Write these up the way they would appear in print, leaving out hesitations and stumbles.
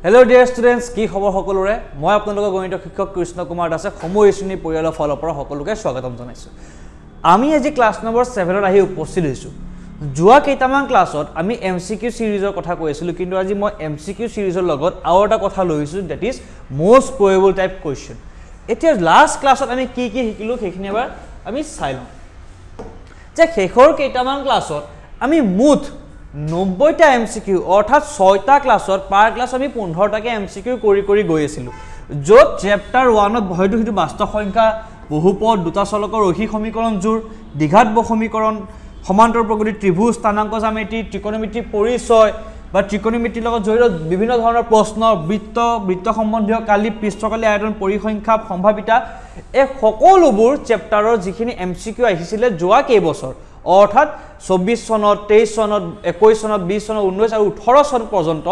Hello dear students, কি খবৰ সকলোৰে মই আপোনালোকৰ গণিত শিক্ষক কৃষ্ণ কুমাৰ দাসে সময় শ্ৰেণী পৰিয়ালৰ ফালৰ পৰা সকলোকে স্বাগতম জনাইছো আমি আজি ক্লাছ নম্বৰ 7 ত আহি উপস্থিত হৈছো জুৱা কেইটামান ক্লাছত আমি এমসিকিউ সিৰিজৰ কথা কৈছিলো কিন্তু আজি মই এমসিকিউ সিৰিজৰ লগত আৰু এটা কথা লৈছো that is most probable type question এতিয়া লাষ্ট ক্লাছত আমি কি কি শিকিলো সেইখিনি এবাৰ আমি চাই লওঁ যে শেষৰ কেইটামান ক্লাছত আমি মুঠ 90টা এমসিকিউ অৰ্থাৎ 6টা ক্লাছত পাৰ ক্লাছ আমি 15টাকে এমসিকিউ কৰি গৈ আছিলো য'ত চ্যাপ্টাৰ 1 ত হয়তো হিটো বাস্তৱ সংখ্যা বহুপদ দুটা চলকৰ ৰৈখিক সমীকৰণ জোৰ দ্বিঘাত সমীকৰণ সমান্তৰ প্ৰকৃতি ত্ৰিভুজ স্থানাংক জ্যামিতি ত্ৰিকোণমিতি পৰিচয় বা ত্ৰিকোণমিতিৰ লগত জড়িত বিভিন্ন ধৰণৰ প্ৰশ্ন বৃত্ত সম্বন্ধীয় কালি পৃষ্ঠকালি আয়তন পৰিসংখ্যা সম্ভাৱিতা এই সকলোবোৰ চ্যাপ্টাৰৰ যিখিনি এমসিকিউ আহিছিলে যোৱা কেইবছৰ অৰ্থাৎ 24 সনত 23 সনত 21 সনত 20 সনত 19 আৰু 18 সন পৰ্যন্ত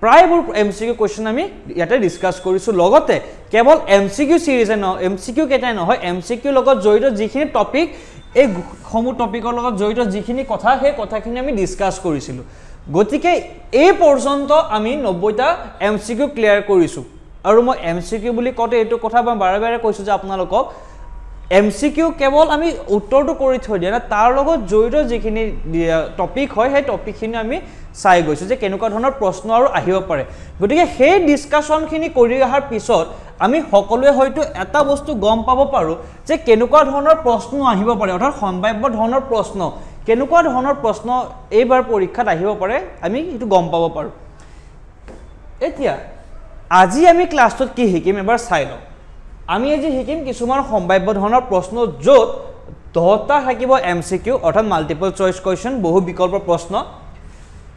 প্ৰায়বোৰ এমসিকিউ কোৱেশ্চন আমি ইয়াতে ডিসকাস কৰিছো লগতে কেৱল এমসিকিউ সিৰিজে ন এমসিকিউ কেটাই নহয় এমসিকিউ লগত জড়িত যিখিনি টপিক এই সমূহ টপিকৰ লগত জড়িত যিখিনি কথা সেই কথাখিনি আমি ডিসকাস কৰিছিলো গতিকে এই পৰ্যন্ত আমি 90টা এমসিকিউ ক্লিয়াৰ কৰিছো আৰু মই এমসিকিউ বুলি কতে এইটো কথা মই বাৰে বাৰে কৈছো যে আপোনালোকক এমসিকিউ কেৱল আমি উত্তৰটো কৰি থৈ দিয়া না তাৰ লগত জড়িত যিখিনি টপিক হয় সেই টপিকখিনি আমি চাই গৈছো যে কেনেকুৱা ধৰণৰ প্ৰশ্ন আৰু আহিব পাৰে গতিকে সেই ডিসকাশনখিনি কৰি অহাৰ পিছত আমি সকলোৱে হয়তো এটা বস্তু গম পাব পাৰো যে কেনেকুৱা ধৰণৰ প্ৰশ্ন আহিব পাৰে অৰ্থাৎ সম্ভাৱ্য ধৰণৰ প্ৰশ্ন কেনেকুৱা ধৰণৰ প্ৰশ্ন এইবাৰ পৰীক্ষাত আহিব পাৰে আমি এটো গম পাব পাৰো এতিয়া আজি আমি ক্লাছত কি শিকিম এবাৰ চাই লওঁ আমি আজি শিকিম কিছুমান সম্ভাৱ্য ধৰণৰ প্ৰশ্ন য'ত 10টা থাকিব এমসিকিউ অৰ্থাৎ মাল্টিপল চইচ কোৱেশ্চন বহু বিকল্প প্ৰশ্ন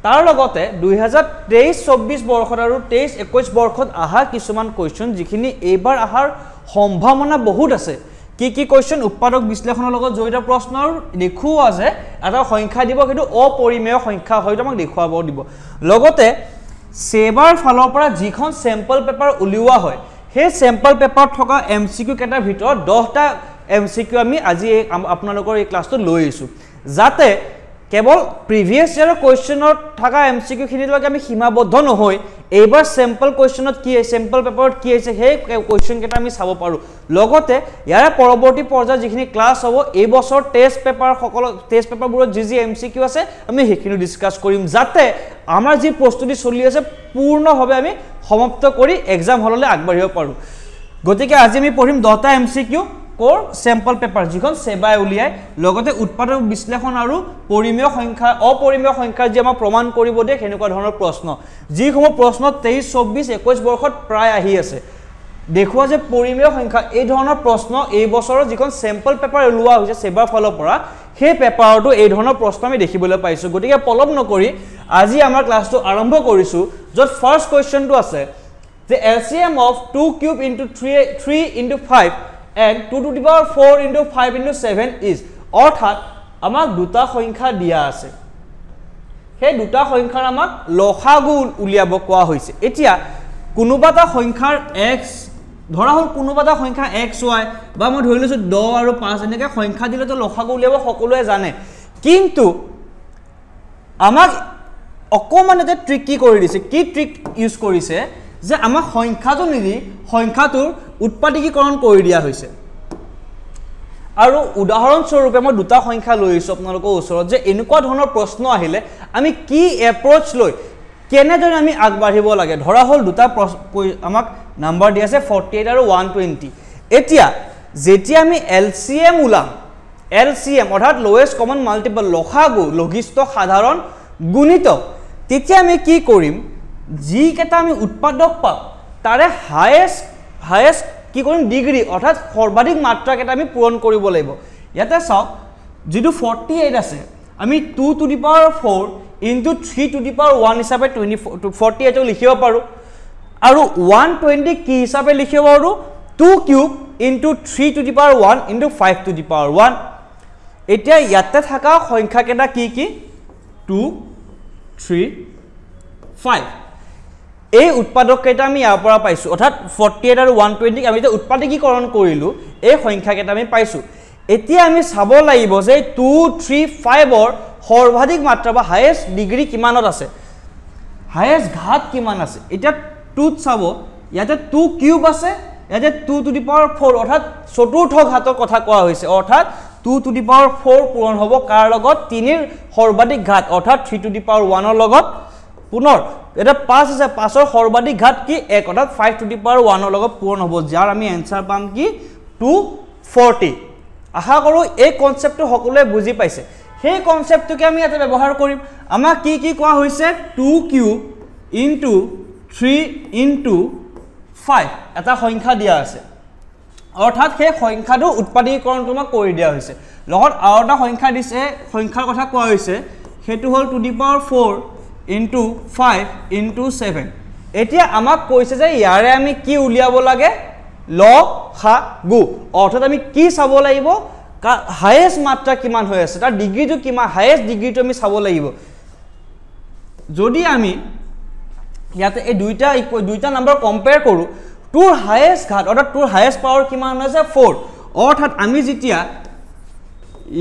তাৰ লগতে 2023-24 বৰ্ষত আৰু 23-21 বৰ্ষত আহা কিছুমান কোৱেশ্চন যিখিনি এইবাৰ আহাৰ সম্ভাৱনা বহুত আছে কি কোৱেশ্চন উৎপাদক বিশ্লেষণৰ লগত জড়িত প্ৰশ্নৰ দেখুওৱা আছে এটা সংখ্যা দিব কিন্তু অপৰিমেয় সংখ্যা হয়তো আমাক দেখুৱাব দিব লগতে সেবাৰ ফালৰ পৰা যিখন স্যাম্পল পেপাৰ উলিওৱা হয় সেই স্যাম্পল পেপাৰ থকা এমসিকিউ কেটাৰ ভিতৰত 10টা এমসিকিউ আমি আজি আপোনালোকৰ এই ক্লাছটো লৈ আইছো যাতে কেৱল প্ৰিভিয়াস ইয়াৰ কোৱেশ্চনত থকা এমসিকিউ খিনিলৈকে আমি সীমাবদ্ধ নহয় এইবাৰ স্যাম্পল কোৱেশ্চনত কি আছে স্যাম্পল পেপাৰত কি আছে সেই কোৱেশ্চন কেটা আমি চাব পাৰো লগতে ইয়াৰ পৰৱৰ্তী পৰ্যায়ৰ যিখিনি ক্লাছ হ'ব এই বছৰ টেষ্ট পেপাৰবোৰত যি এমসিকিউ আছে আমি সেইখিনি ডিসকাস কৰিম যাতে আমাৰ যি প্ৰস্তুতি চলি আছে পূৰ্ণভাৱে আমি সমাপ্ত কৰি এক্সাম হললৈ আগবাঢ়িব পাৰো গতিকে আজি আমি পঢ়িম 10টা এমসিকিউ কোৰ স্যাম্পল পেপাৰ যিখন সেবাই উলিয়াই লগতে উৎপাদক বিশ্লেষণ আৰু পৰিমেয় সংখ্যা অপৰিমেয় সংখ্যা যে আমাৰ প্ৰমাণ কৰিব দে কেনেকুৱা ধৰণৰ প্ৰশ্ন যিসমূহ প্ৰশ্ন 23-24-21 বৰ্ষত প্ৰায় আহি আছে দেখুৱা যে পৰিমেয় সংখ্যা এই ধৰণৰ প্ৰশ্ন এই বছৰৰ যিখন স্যাম্পল পেপাৰ উলিওৱা হৈছে সেবাৰ ফালৰ পৰা সেই পেপাৰটো এই ধৰণৰ প্ৰশ্ন আমি দেখিবলৈ পাইছো গতিকে পলম নকৰি আজি আমাৰ ক্লাছটো আৰম্ভ কৰিছো য'ত ফাৰ্স্ট কোৱেশ্চনটো আছে the LCM of 2 cube into 3 into 5 and 2 to the power 4 into 5 into 7 is অৰ্থাৎ আমাক দুটা সংখ্যা দিয়া আছে সেই দুটা সংখ্যাৰ আমাক লসাগু উলিয়াব কোৱা হৈছে এতিয়া কোনোবাটা সংখ্যাৰ x ধৰা হল কোনোবাটা সংখ্যা xy বা মই ধৰি লৈছো 10 আৰু 5 এনেকৈ সংখ্যা দিলে তো লসাগু উলিয়াব সকলোৱে জানে কিন্তু আমাক অকমান এটা ট্ৰিক কি কৰি দিছে কি ট্ৰিক ইউজ কৰিছে যে আমাৰ সংখ্যাটো নিদি সংখ্যাটোৰ উৎপাদকীকৰণ কৰি দিয়া হৈছে আৰু উদাহৰণ স্বৰূপে মই দুটা সংখ্যা লৈছো আপোনালোকৰ ওচৰত যে এনেকুৱা ধৰণৰ প্ৰশ্ন আহিলে আমি কি এপ্ৰচ লৈ কেনেদৰে আমি আগবাঢ়িব লাগে ধৰা হল দুটা আমাক নাম্বাৰ দি আছে 48 আৰু 120 এতিয়া যেতিয়া আমি এলসিএম উলাম এলসিএম অৰ্থাৎ লোৱেষ্ট কমন মাল্টিপল লসাগু লঘিষ্ঠ সাধাৰণ গুণিতক তেতিয়া আমি কি কৰিম যি কেটা আমি উৎপাদক পাম তাৰে হাইয়েস্ট কি কৰিম ডিগ্ৰী অৰ্থাৎ সৰ্বাধিক মাত্ৰা কেটা আমি পূৰণ কৰিব লাগিব ইয়াতে চাও যেটো 48 আছে আমি 2 to the power 4 into 3 to the power 1 হিচাপে 48 লিখিব পাৰো আৰু 120 কি হিচাপে লিখিব পাৰো 2 cube into 3 to the power 1 into 5 to the power 1 এতিয়া ইয়াতে থাকা সংখ্যা কেটা কি 2 3 5 এই উৎপাদক কেটা আমি ইয়াৰ পৰা পাইছো অৰ্থাৎ 48 আৰু 120 আমি যে উৎপাদকীকৰণ কৰিলো এই সংখ্যা কেটা আমি পাইছো এতিয়া আমি চাব লাগিব যে 2 3 5 ৰ সৰ্বাধিক মাত্ৰা বা হাইয়েস্ট ডিগ্ৰী কিমানত আছে হায়েষ্ট ঘাত কিমান আছে এটা 2 চাব ইয়াতে 2 কিউব আছে ইয়াতে 2 টু দি পাৱাৰ 4 অৰ্থাৎ চতুৰ্থ ঘাতৰ কথা কোৱা হৈছে অৰ্থাৎ 2 টু দি পাৱাৰ 4 পূৰণ হ'ব কাৰ লগত 3 ৰ সৰ্বাধিক ঘাত অৰ্থাৎ 3 টু দি পাৱাৰ 1 ৰ লগত পুনৰ এটা 5 আছে 5 ৰ সৰ্বাধিক ঘাত কি 1 অৰ্থাৎ 5 টু দি পাৱাৰ 1 ৰ লগত পূৰণ হ'ব যাৰ আমি এনসাৰ পাম কি 240 আশা কৰো এই কনসেপ্টটো সকলোৱে বুজি পাইছে সেই কনসেপ্টটোকে আমি ইয়াতে ব্যৱহাৰ কৰিম আমাক কি কি কোৱা হৈছে 2 কিউব ইনটু 3 ইনটু 5 এটা সংখ্যা দিয়া আছে অৰ্থাৎ সেই সংখ্যাটো উৎপাদকীকৰণটো আমাক কৰি দিয়া হৈছে লগত আৰু এটা সংখ্যা দিছে সংখ্যাৰ কথা কোৱা হৈছে হেতু হল to the power 4 into 5 into 7 এতিয়া আমাক কৈছে যে ইয়াৰে আমি কি উলিয়াব লাগে লসাগু অৰ্থাৎ আমি কি চাব লাগিব হাইয়েষ্ট মাত্ৰা কিমান হৈ আছে তাৰ ডিগ্ৰীটো কিমান হাইয়েষ্ট ডিগ্ৰীটো আমি চাব লাগিব যদি আমি ইয়াতে এই দুইটা নাম্বাৰ কম্পেয়াৰ কৰো টুৰ হাইয়েষ্ট ঘাত অৰ্থাৎ টুৰ হাইয়েষ্ট পাৱাৰ কিমান আছে 4 অৰ্থাৎ আমি যেতিয়া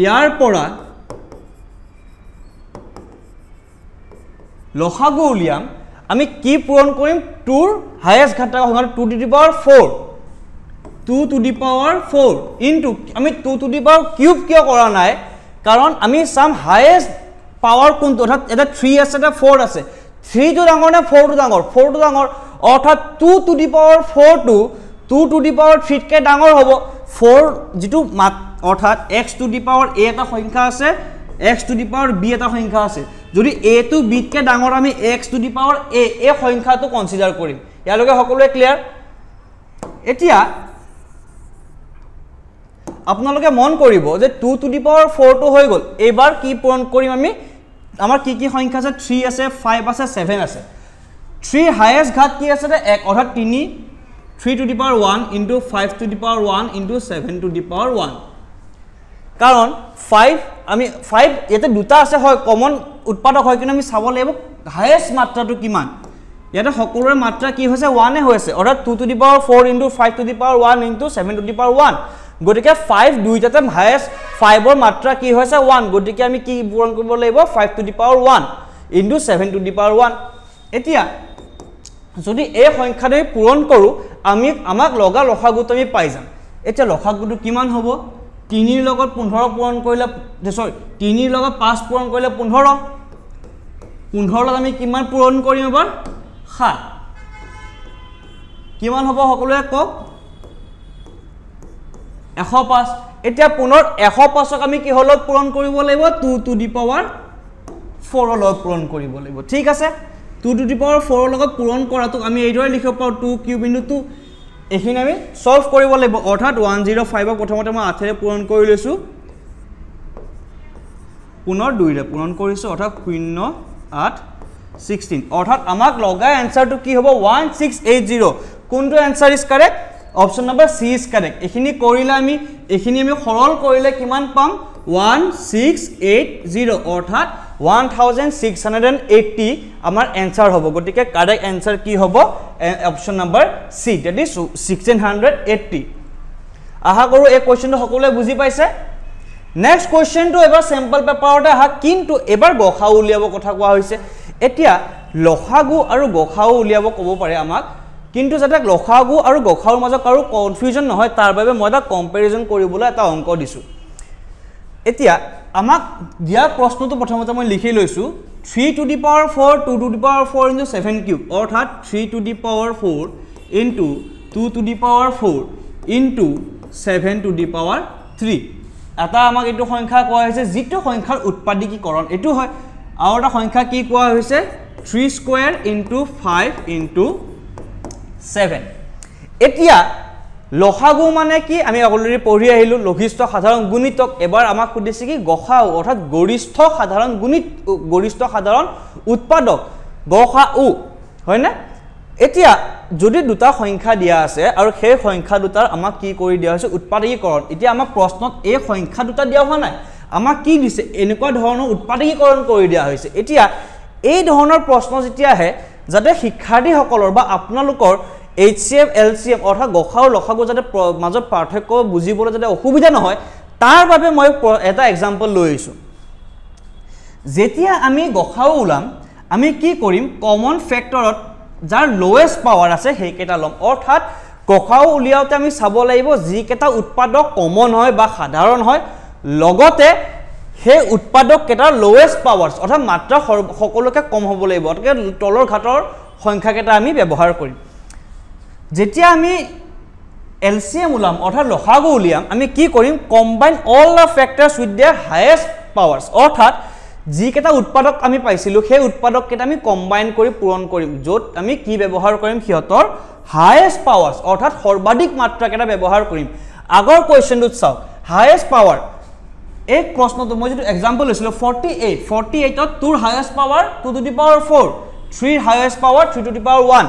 ইয়াৰ পৰা লসাগু উলিয়াম আমি কি পূৰণ কৰিম টুৰ হাইয়েষ্ট ঘাত সংখ্যা 2 two the power 4 2 to the power 4 into আমি 2 to the power cube কিয় কৰা নাই কাৰণ আমি সাম হাইয়েষ্ট পাৱাৰ কোনটো অৰ্থাৎ এটা 3 আছে এটা 4 আছে 3 টো ডাঙৰ নে 4 টো ডাঙৰ 4 টো ডাঙৰ অৰ্থাৎ 2 to the power 4 টো 2 to the power 3 কে ডাঙৰ হ'ব 4 যেটো অৰ্থাৎ x to the power a এটা সংখ্যা আছে x to the power b এটা সংখ্যা আছে যদি a to b কে ডাঙৰ আমি x to the power a এই সংখ্যাটো কনসিডাৰ কৰিম ইয়ালৈকে সকলোৱে ক্লিয়াৰ এতিয়া আপোনালোকে মন কৰিব যে 2 টু দি পাৱাৰ 4 টো হৈ গল এবাৰ কি পূৰণ কৰিম আমি আমাৰ কি কি সংখ্যা আছে 3 আছে 5 আছে 7 আছে 3 হাইয়েষ্ট ঘাত কি আছে 1 অৰ্থাৎ 3 two the power 1 into 5 two the power 1 into 7 two the power 1 কাৰণ 5 আমি 5 এতে দুটা আছে হয় কমন উৎপাদক হয় কিন্তু আমি চাব লাগিব হাইয়েষ্ট মাত্ৰাটো কিমান ইয়াতে সকলোৰে মাত্ৰা কি হৈছে 1 এ হৈছে অৰ্থাৎ 2 two the power 4 into 5 two the power 1 into 7 two the power 1 গটিকে 5 দুইটাতে হাইয়েষ্ট 5 ৰ মাত্ৰা কি হৈছে 1 গটিকে আমি কি পূৰণ কৰিব লাগিব 5 two the power 1 into 7 two the power 1 এতিয়া যদি এই সংখ্যাটো পূৰণ কৰো আমাক লগা লসাগুটো আমি পাই যাম এতিয়া লসাগুটো কিমান হ'ব 3 ৰ লগত 15 পূৰণ কৰিলে সৰি 3 ৰ লগত 5 পূৰণ কৰিলে 15 15 লগত আমি কিমান পূৰণ কৰিম এবাৰ 7 কিমান হ'ব সকলোৱে কক 105 এতিয়া পুনৰ 105ক আমি কি হলত পূৰণ কৰিব লাগিব 2 টু দি পাৱাৰ 4 ৰ লগত পূৰণ কৰিব লাগিব ঠিক আছে 2 টু দি পাৱাৰ 4 ৰ লগত পূৰণ কৰাটো আমি এইদৰে লিখিব পাৰো 2 কিউব ইনটু 2 এখিনি আমি সলভ কৰিব লাগিব অৰ্থাৎ 105ক প্ৰথমতে মই 8 ৰে পূৰণ কৰি লৈছো পুনৰ 2 ৰে পূৰণ কৰিছো অৰ্থাৎ 0 8 16 অৰ্থাৎ আমাক লগা আনসাৰটো কি হ'ব 1680 কোনটো answer is correct option number C is correct এখিনি কৰিলে আমি সৰল কৰিলে কিমান পাম 1680 অৰ্থাৎ 1680 আমাৰ আনসাৰ হ'ব গটিকে কাৰেক্ট আনসাৰ কি হ'ব option number see that is 1680 আহা কৰো এই কোৱেশ্চনটো সকলোৱে বুজি পাইছে নেক্সট কোৱেশ্চনটো এবাৰ স্যাম্পল পেপাৰতে আহা কিন্তু এবাৰ গসাউ উলিয়াব কথা কোৱা হৈছে এতিয়া লসাগু আৰু গসাউ উলিয়াব ক'ব পাৰে আমাক কিন্তু যাতে লসাগু আৰু গসাউৰ মাজত কাৰো কনফিউজন নহয় তাৰ বাবে মই এটা কম্পেৰিজন কৰিবলৈ এটা অংক দিছো এতিয়া আমাক দিয়া প্ৰশ্নটো প্ৰথমতে মই লিখি লৈছো 3 two the power 4 2 two the power 4 into 7 cube অৰ্থাৎ 3 two the power 4 into 2 two the power 4 into 7 two the power 3 এটা আমাক এইটো সংখ্যা কোৱা হৈছে যিটো সংখ্যাৰ উৎপাদকীকৰণ এটো হয় আৰু এটা সংখ্যা কি কোৱা হৈছে 3 স্কয়াৰ ইনটু 5 ইনটু 7 এতিয়া লসাগু মানে কি আমি অলৰেডি পঢ়ি আহিলো লঘিষ্ঠ সাধাৰণ গুণিতক এবাৰ আমাক সুধিছে কি গসাউ অৰ্থাৎ গৰিষ্ঠ সাধাৰণ উৎপাদক গসাউ হয় না এতিয়া যদি দুটা সংখ্যা দিয়া আছে আৰু সেই সংখ্যা দুটাৰ আমাক কি কৰি দিয়া হৈছে উৎপাদকীকৰণ এতিয়া আমাক প্ৰশ্নত এই সংখ্যা দুটা দিয়া হোৱা নাই আমাক কি দিছে এনেকুৱা ধৰণৰ উৎপাদকীকৰণ কৰি দিয়া হৈছে এতিয়া এই ধৰণৰ প্ৰশ্ন যেতিয়া আহে যাতে শিক্ষাৰ্থীসকলৰ বা আপোনালোকৰ HCF LCM অৰ্থাৎ গসাউ লসাগু যাতে মাজত পাৰ্থক্য বুজিবলৈ যাতে অসুবিধা নহয় তাৰ বাবে মই এটা এক্সাম্পল লৈ আইছো যেতিয়া আমি গসাউ উলাম আমি কি কৰিম কমন ফেক্টৰত যাৰ লোৱেষ্ট পাৱাৰ আছে সেইকেইটা ল'ম অৰ্থাৎ গসাউ উলিয়াওতে আমি চাব লাগিব যিকেইটা উৎপাদক কমন হয় বা সাধাৰণ হয় লগতে সেই উৎপাদক কেইটাৰ লোৱেষ্ট পাৱাৰ্স অৰ্থাৎ মাত্ৰা সকলোকে কম হ'ব লাগিব অৰ্থাৎ তলৰ ঘাটৰ সংখ্যা কেইটা আমি ব্যৱহাৰ কৰিম যেতিয়া আমি LCM উলাম অৰ্থাৎ লসাগু উলিয়াম আমি কি কৰিম combine all the factors with their highest powers অৰ্থাৎ যিকেইটা উৎপাদক আমি পাইছিলো সেই উৎপাদক কেইটা আমি কম্বাইন কৰি পূৰণ কৰিম য'ত আমি কি ব্যৱহাৰ কৰিম সিহঁতৰ হাইয়েষ্ট পাৱাৰ্স অৰ্থাৎ সৰ্বাধিক মাত্ৰা কেইটা ব্যৱহাৰ কৰিম আগৰ কোৱেশ্চনটোত চাওক হাইয়েষ্ট পাৱাৰ এক প্ৰশ্নটো মই যেটো এক্সাম্পল লৈছিলো 48 ত 2 ৰ highest power 2 two the power 4 3 ৰ highest power 3 two the power 1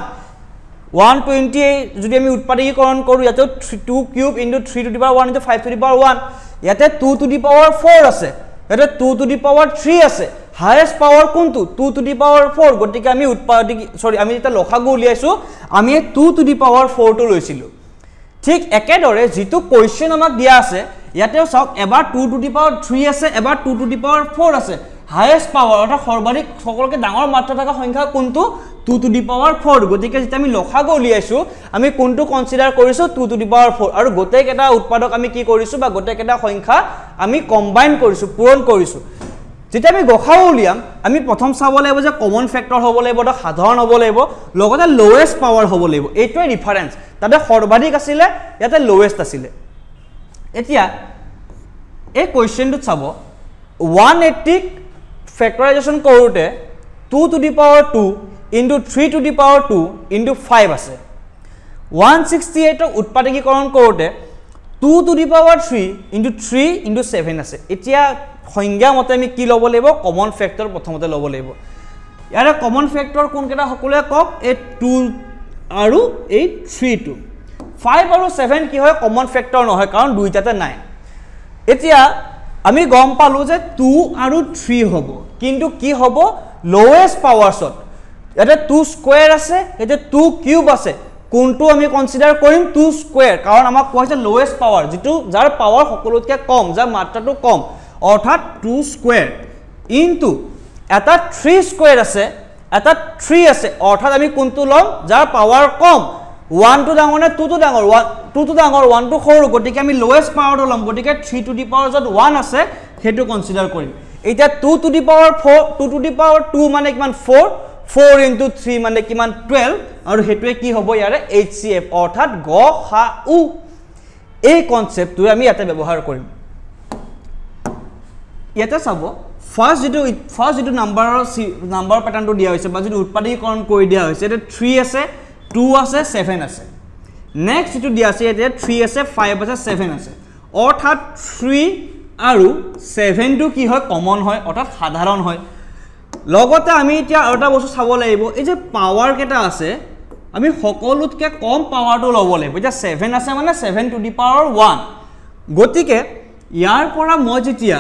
128 যদি আমি উৎপাদকীকৰণ কৰো ইয়াতে 2 cube into 3 two the power 1 into 5 two the power 1 ইয়াতে 2 টু দি পাৱাৰ 4 আছে ইয়াতে 2 টু দি পাৱাৰ 3 আছে হাইয়েষ্ট পাৱাৰ কোনটো 2 টু দি পাৱাৰ 4 গতিকে আমি আমি এটা লসাগু উলিয়াইছো আমি 2 টু দি পাৱাৰ 4 টো লৈছিলো ঠিক একেদৰে যেটো কোৱেশ্চন আমাক দিয়া আছে ইয়াতেও চাওক এবাৰ 2 টু দি পাৱাৰ 3 আছে এবাৰ 2 টু দি পাৱাৰ 4 আছে হাইয়েষ্ট পাৱাৰ অৰ্থাৎ সৰ্বাধিক সকলোকে ডাঙৰ মাত্ৰা থকা সংখ্যা কোনটো 2 টু দি পাৱাৰ 4 গতিকে যেতিয়া আমি লসাগু উলিয়াইছো আমি কোনটো কনসিডাৰ কৰিছো 2 টু দি পাৱাৰ 4 আৰু গোটেই কেটা উৎপাদক আমি কি কৰিছো বা গোটেই কেটা সংখ্যা আমি কম্বাইন কৰিছো পূৰণ কৰিছো যেতিয়া আমি গসাউ উলিয়াম আমি প্ৰথম চাব লাগিব যে কমন ফেক্টৰ হ'ব লাগিব বা সাধাৰণ হ'ব লাগিব লগতে লোৱেষ্ট পাৱাৰ হ'ব লাগিব এইটোৱে ৰেফাৰেন্স তাতে সৰ্বাধিক আছিল ইয়াতে লোৱেষ্ট আছিল এতিয়া এই কোৱেশ্চনটো চাব 180 ফেক্টৰাইজেচন কৰোতে 2 two the power 2 into 3 to the power 2 into 5 আছে 168 উৎপাদকীকৰণ কৰোতে 2 to the power 3 into 3 into 7 আছে এতিয়া সংজ্ঞা মতে আমি কি লব লাগিব কমন ফেক্টৰ প্ৰথমতে লব লাগিব ইয়াৰে কমন ফেক্টৰ কোন কেটা সকলোৱে কক এই 2 আৰু এই 3 টো 5 আৰু 7 কি হয় কমন ফেক্টৰ নহয় কাৰণ দুইটাতে নাই এতিয়া আমি গম পালো যে 2 আৰু 3 হ'ব কিন্তু কি হ'ব লোৱেষ্ট পাৱাৰছত এটা 2 স্কয়াৰ আছে এটা 2 কিউব আছে কোনটো আমি কনসিডাৰ কৰিম 2 স্কয়াৰ কাৰণ আমাক কৈছে লোৱেষ্ট পাৱাৰ যেটো যাৰ পাৱাৰ সকলোতকে কম যাৰ মাত্ৰাটো কম অৰ্থাৎ 2 স্কয়াৰ ইনটু এটা 3 স্কয়াৰ আছে এটা 3 আছে অৰ্থাৎ আমি কোনটো লম যাৰ পাৱাৰ কম 1 টু ডাঙৰ নে 2 টু ডাঙৰ 2 টু ডাঙৰ 1 টু সৰু গতিকে আমি লোৱেষ্ট পাৱাৰটো লম গতিকে 3 টু দি পাৱাৰ যত 1 আছে হেতু কনসিডাৰ কৰিম এটা 2 two the power 4 2 two the power 2 মানে কিমান 4 into 3 মানে কিমান 12 আৰু হেতুৱে কি হ'ব ইয়াৰে HCF অৰ্থাৎ গসাউ এই কনসেপ্টটো আমি ইয়াতে ব্যৱহাৰ কৰিম ইয়াতে চাব ফাৰ্স্ট যেটো নাম্বাৰৰ প্যাটাৰ্নটো দিয়া হৈছে বা যেটো উৎপাদকীকৰণ কৰি দিয়া হৈছে এটা 3 আছে 2 আছে 7 আছে নেক্সট যেটো দিয়া আছে ইয়াতে 3 আছে 5 আছে 7 আছে অৰ্থাৎ 3 আৰু 7 টো কি হয় কমন হয় অৰ্থাৎ সাধাৰণ হয় লগতে আমি এতিয়া এটা বস্তু চাব লাগিব এই যে পাৱাৰ কেটা আছে আমি সকলোতকে কম পাৱাৰটো লব লাগিব এতিয়া 7 আছে মানে 7 টু দি পাৱাৰ 1 গতিকে ইয়াৰ পৰা মই যেতিয়া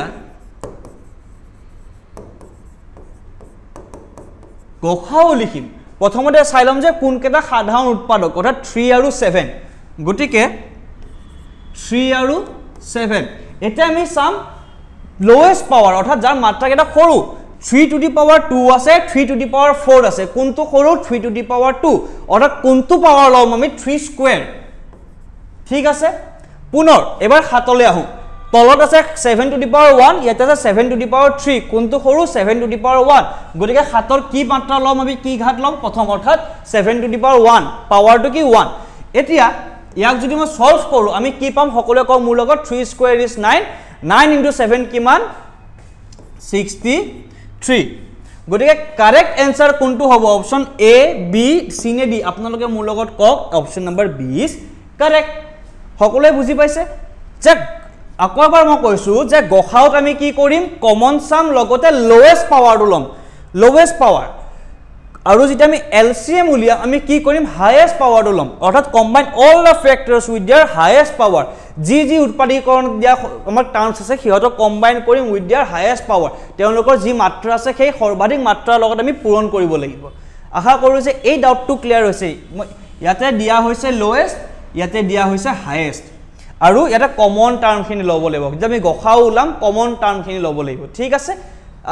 গসাউ লিখিম প্ৰথমতে চাইলম যে কোন কেটা সাধাৰণ উৎপাদক অৰ্থাৎ 3 আৰু 7 গতিকে 3 আৰু 7 এটা আমি চাম লোৱেষ্ট পাৱাৰ অৰ্থাৎ যাৰ মাত্ৰা কেটা সৰু 3 to the power 2 আছে 3 to the power 4 আছে কোনটো সৰু 3 to the power 2 অৰ্থাৎ কোনটো পাৱাৰ লম আমি 3 স্কয়াৰ ঠিক আছে পুনৰ এবাৰ হাতলে আহো তলত আছে 7 to the power 1 ইয়াতে আছে 7 to the power 3 কোনটো সৰু 7 to the power 1 গতিকে হাতৰ কি মাত্ৰা লম আমি কি ঘাত লম প্ৰথম অৰ্থাৎ 7 to the power 1 পাৱাৰটো কি 1 এতিয়া ইয়াক যদি মই সলভ কৰো আমি কি পাম সকলোৱে কম মোৰ লগত 3 স্কয়াৰ ইজ 9 9 into 7 কিমান 63 গতিকে কারেক্ট आंसर কোনটো হ'ব অপচন এ বি সি নে ডি আপোনালোকে মোৰ লগত কক অপচন নম্বৰ 20 কাৰেক্ট সকলোৱে বুজি পাইছে যে আকৌ এবাৰ মই কৈছো যে গসাউত আমি কি কৰিম কমন সাম লগতে লোৱেষ্ট পাৱাৰটো লম লোৱেষ্ট পাৱাৰ আৰু যেতিয়া আমি এলসিএম উলিয়া আমি কি কৰিম হাইয়েষ্ট পাৱাৰটো লম অৰ্থাৎ combine all the factors with their highest power जी উৎপাদকীকৰণ দিয়া আমাৰ টাৰ্মছ আছে হিহঁতক কম্বাইন কৰিম উইথ देयर হাইয়েষ্ট পাৱাৰ তেওঁলোকৰ যি মাত্ৰা আছে সেই সৰ্বাধিক মাত্ৰাৰ লগত আমি পূৰণ কৰিব লাগিব আশা কৰো যে এই ডাউটটো ক্লিয়াৰ হৈছে ইয়াতে দিয়া হৈছে লোৱেষ্ট ইয়াতে দিয়া হৈছে হাইয়েষ্ট আৰু ইয়াতে কমন টাৰ্মখিনি লব লাগিব যদি আমি গসাউ উলাম কমন টাৰ্মখিনি লব লাগিব ঠিক আছে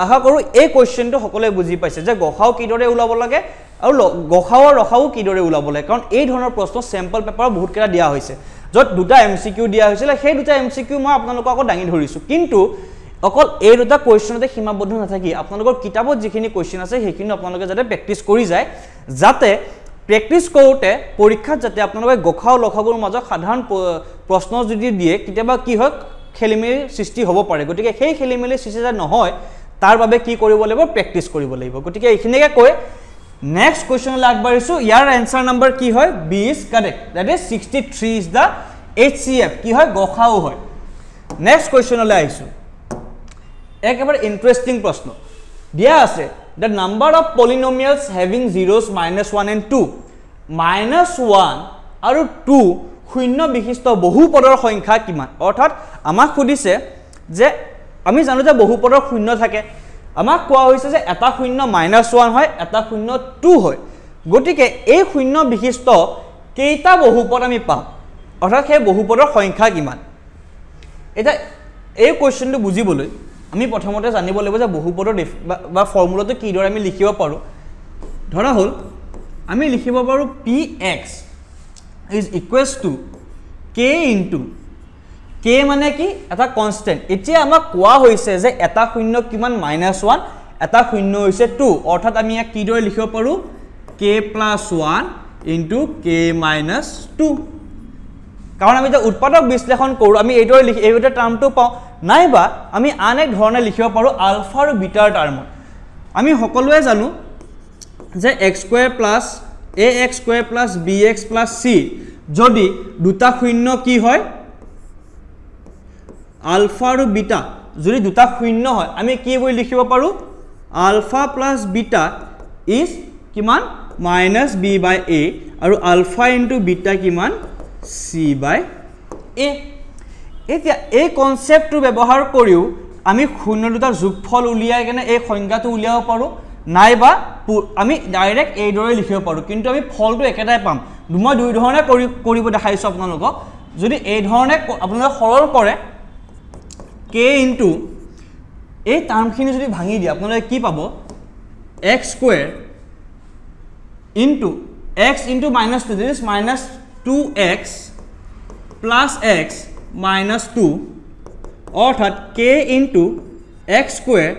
আশা কৰোঁ এই কুৱেশ্যনটো সকলোৱে বুজি পাইছে যে গসাও কিদৰে ওলাব লাগে আৰু গসাও আৰু ৰসাও কিদৰে ওলাব লাগে কাৰণ এই ধৰণৰ প্ৰশ্ন চেম্পল পেপাৰত বহুত কেইটা দিয়া হৈছে য'ত দুটা MCQ দিয়া হৈছিল সেই দুটা MCQ মই আপোনালোকক আকৌ দাঙি ধৰিছোঁ কিন্তু অকল এই দুটা কুৱেশ্যনতে সীমাবদ্ধ নাথাকি আপোনালোকৰ কিতাপত যিখিনি কুৱেশ্যন আছে সেইখিনি আপোনালোকে যাতে প্ৰেক্টিছ কৰি যায় যাতে প্ৰেক্টিছ কৰোঁতে পৰীক্ষাত যাতে আপোনালোকে গসাও লসাগুৰ মাজত সাধাৰণ প্ৰশ্ন যদি দিয়ে কেতিয়াবা কি হয় খেলিমেলি সৃষ্টি হ'ব পাৰে গতিকে সেই খেলিমেলি সৃষ্টি যে নহয় তাৰ বাবে কি কৰিব লাগিব প্ৰেক্টিছ কৰিব লাগিব গতিকে এইখিনিকে কৈ নেক্সট কুৱেশ্যনলৈ আগবাঢ়িছোঁ ইয়াৰ এনসাৰ নম্বৰ কি হয় B is correct that is 63 is the HCF কি হয় গসাও হয় নেক্সট কুৱেশ্যনলৈ আহিছোঁ একেবাৰে ইন্টাৰেষ্টিং প্ৰশ্ন দিয়া আছে the number of polynomials having zeros -1 and 2 -1 আৰু 2 শূন্য বিশিষ্ট বহুপদৰ সংখ্যা কিমান অৰ্থাৎ আমাক সুধিছে যে আমি জানো যে বহুপদৰ শূন্য থাকে আমাক কোৱা হৈছে যে এটা শূন্য -1 হয় এটা শূন্য 2 হয় গতিকে এই শূন্য বিশিষ্ট কেইটা বহুপদ আমি পাম অৰ্থাৎ সেই বহুপদৰ সংখ্যা কিমান এটা এই কুৱেশ্যনটো বুজিবলৈ আমি প্ৰথমতে জানিব লাগিব যে বহুপদৰ বা ফৰ্মুলাটো কিদৰে আমি লিখিব পাৰোঁ ধৰা হ'ল আমি লিখিব পাৰোঁ px is equals to k into k মানে কি এটা কনষ্টেন্ট এতিয়া আমাক কোৱা হৈছে যে এটা শূন্য কিমান -1 এটা শূন্য হৈছে 2 অৰ্থাৎ আমি ইয়াক কিদৰে লিখিব পাৰোঁ k + 1 into k - 2 কাৰণ আমি যে উৎপাদক বিশ্লেষণ কৰোঁ আমি এইদৰে লিখি এই দুটা টাৰ্মটো পাওঁ নাইবা আমি আন এক ধৰণে লিখিব পাৰোঁ আলফা আৰু বিটাৰ টাৰ্মত আমি সকলোৱে জানো যে x² + ax² + bx + c যদি দুটা শূন্য কি হয় আলফা আৰু বিটা যদি দুটা শূন্য হয় আমি কি বুলি লিখিব পাৰোঁ আলফা + বিটা ইজ কিমান -b/a আৰু আলফা * বিটা কিমান c/a এতিয়া এই কনসেপ্টটো ব্যৱহাৰ কৰিও আমি শূন্য দুটা যোগফল উলিয়াই কেনে এই সংখ্যাটো উলিয়াব পাৰোঁ নাইবা আমি ডাইৰেক্ট এইদৰে লিখিব পাৰোঁ কিন্তু আমি ফলটো একেটাই পাম মই দুই ধৰণে কৰিব দেখাইছোঁ আপোনালোকক যদি এই ধৰণে আপোনালোকে সৰল কৰে k ইনটু এই টাৰ্মখিনি যদি ভাঙি দিয়ে আপোনালোকে কি পাব x² into x into -2 this -2x plus x minus 2 অর্থাৎ k into x square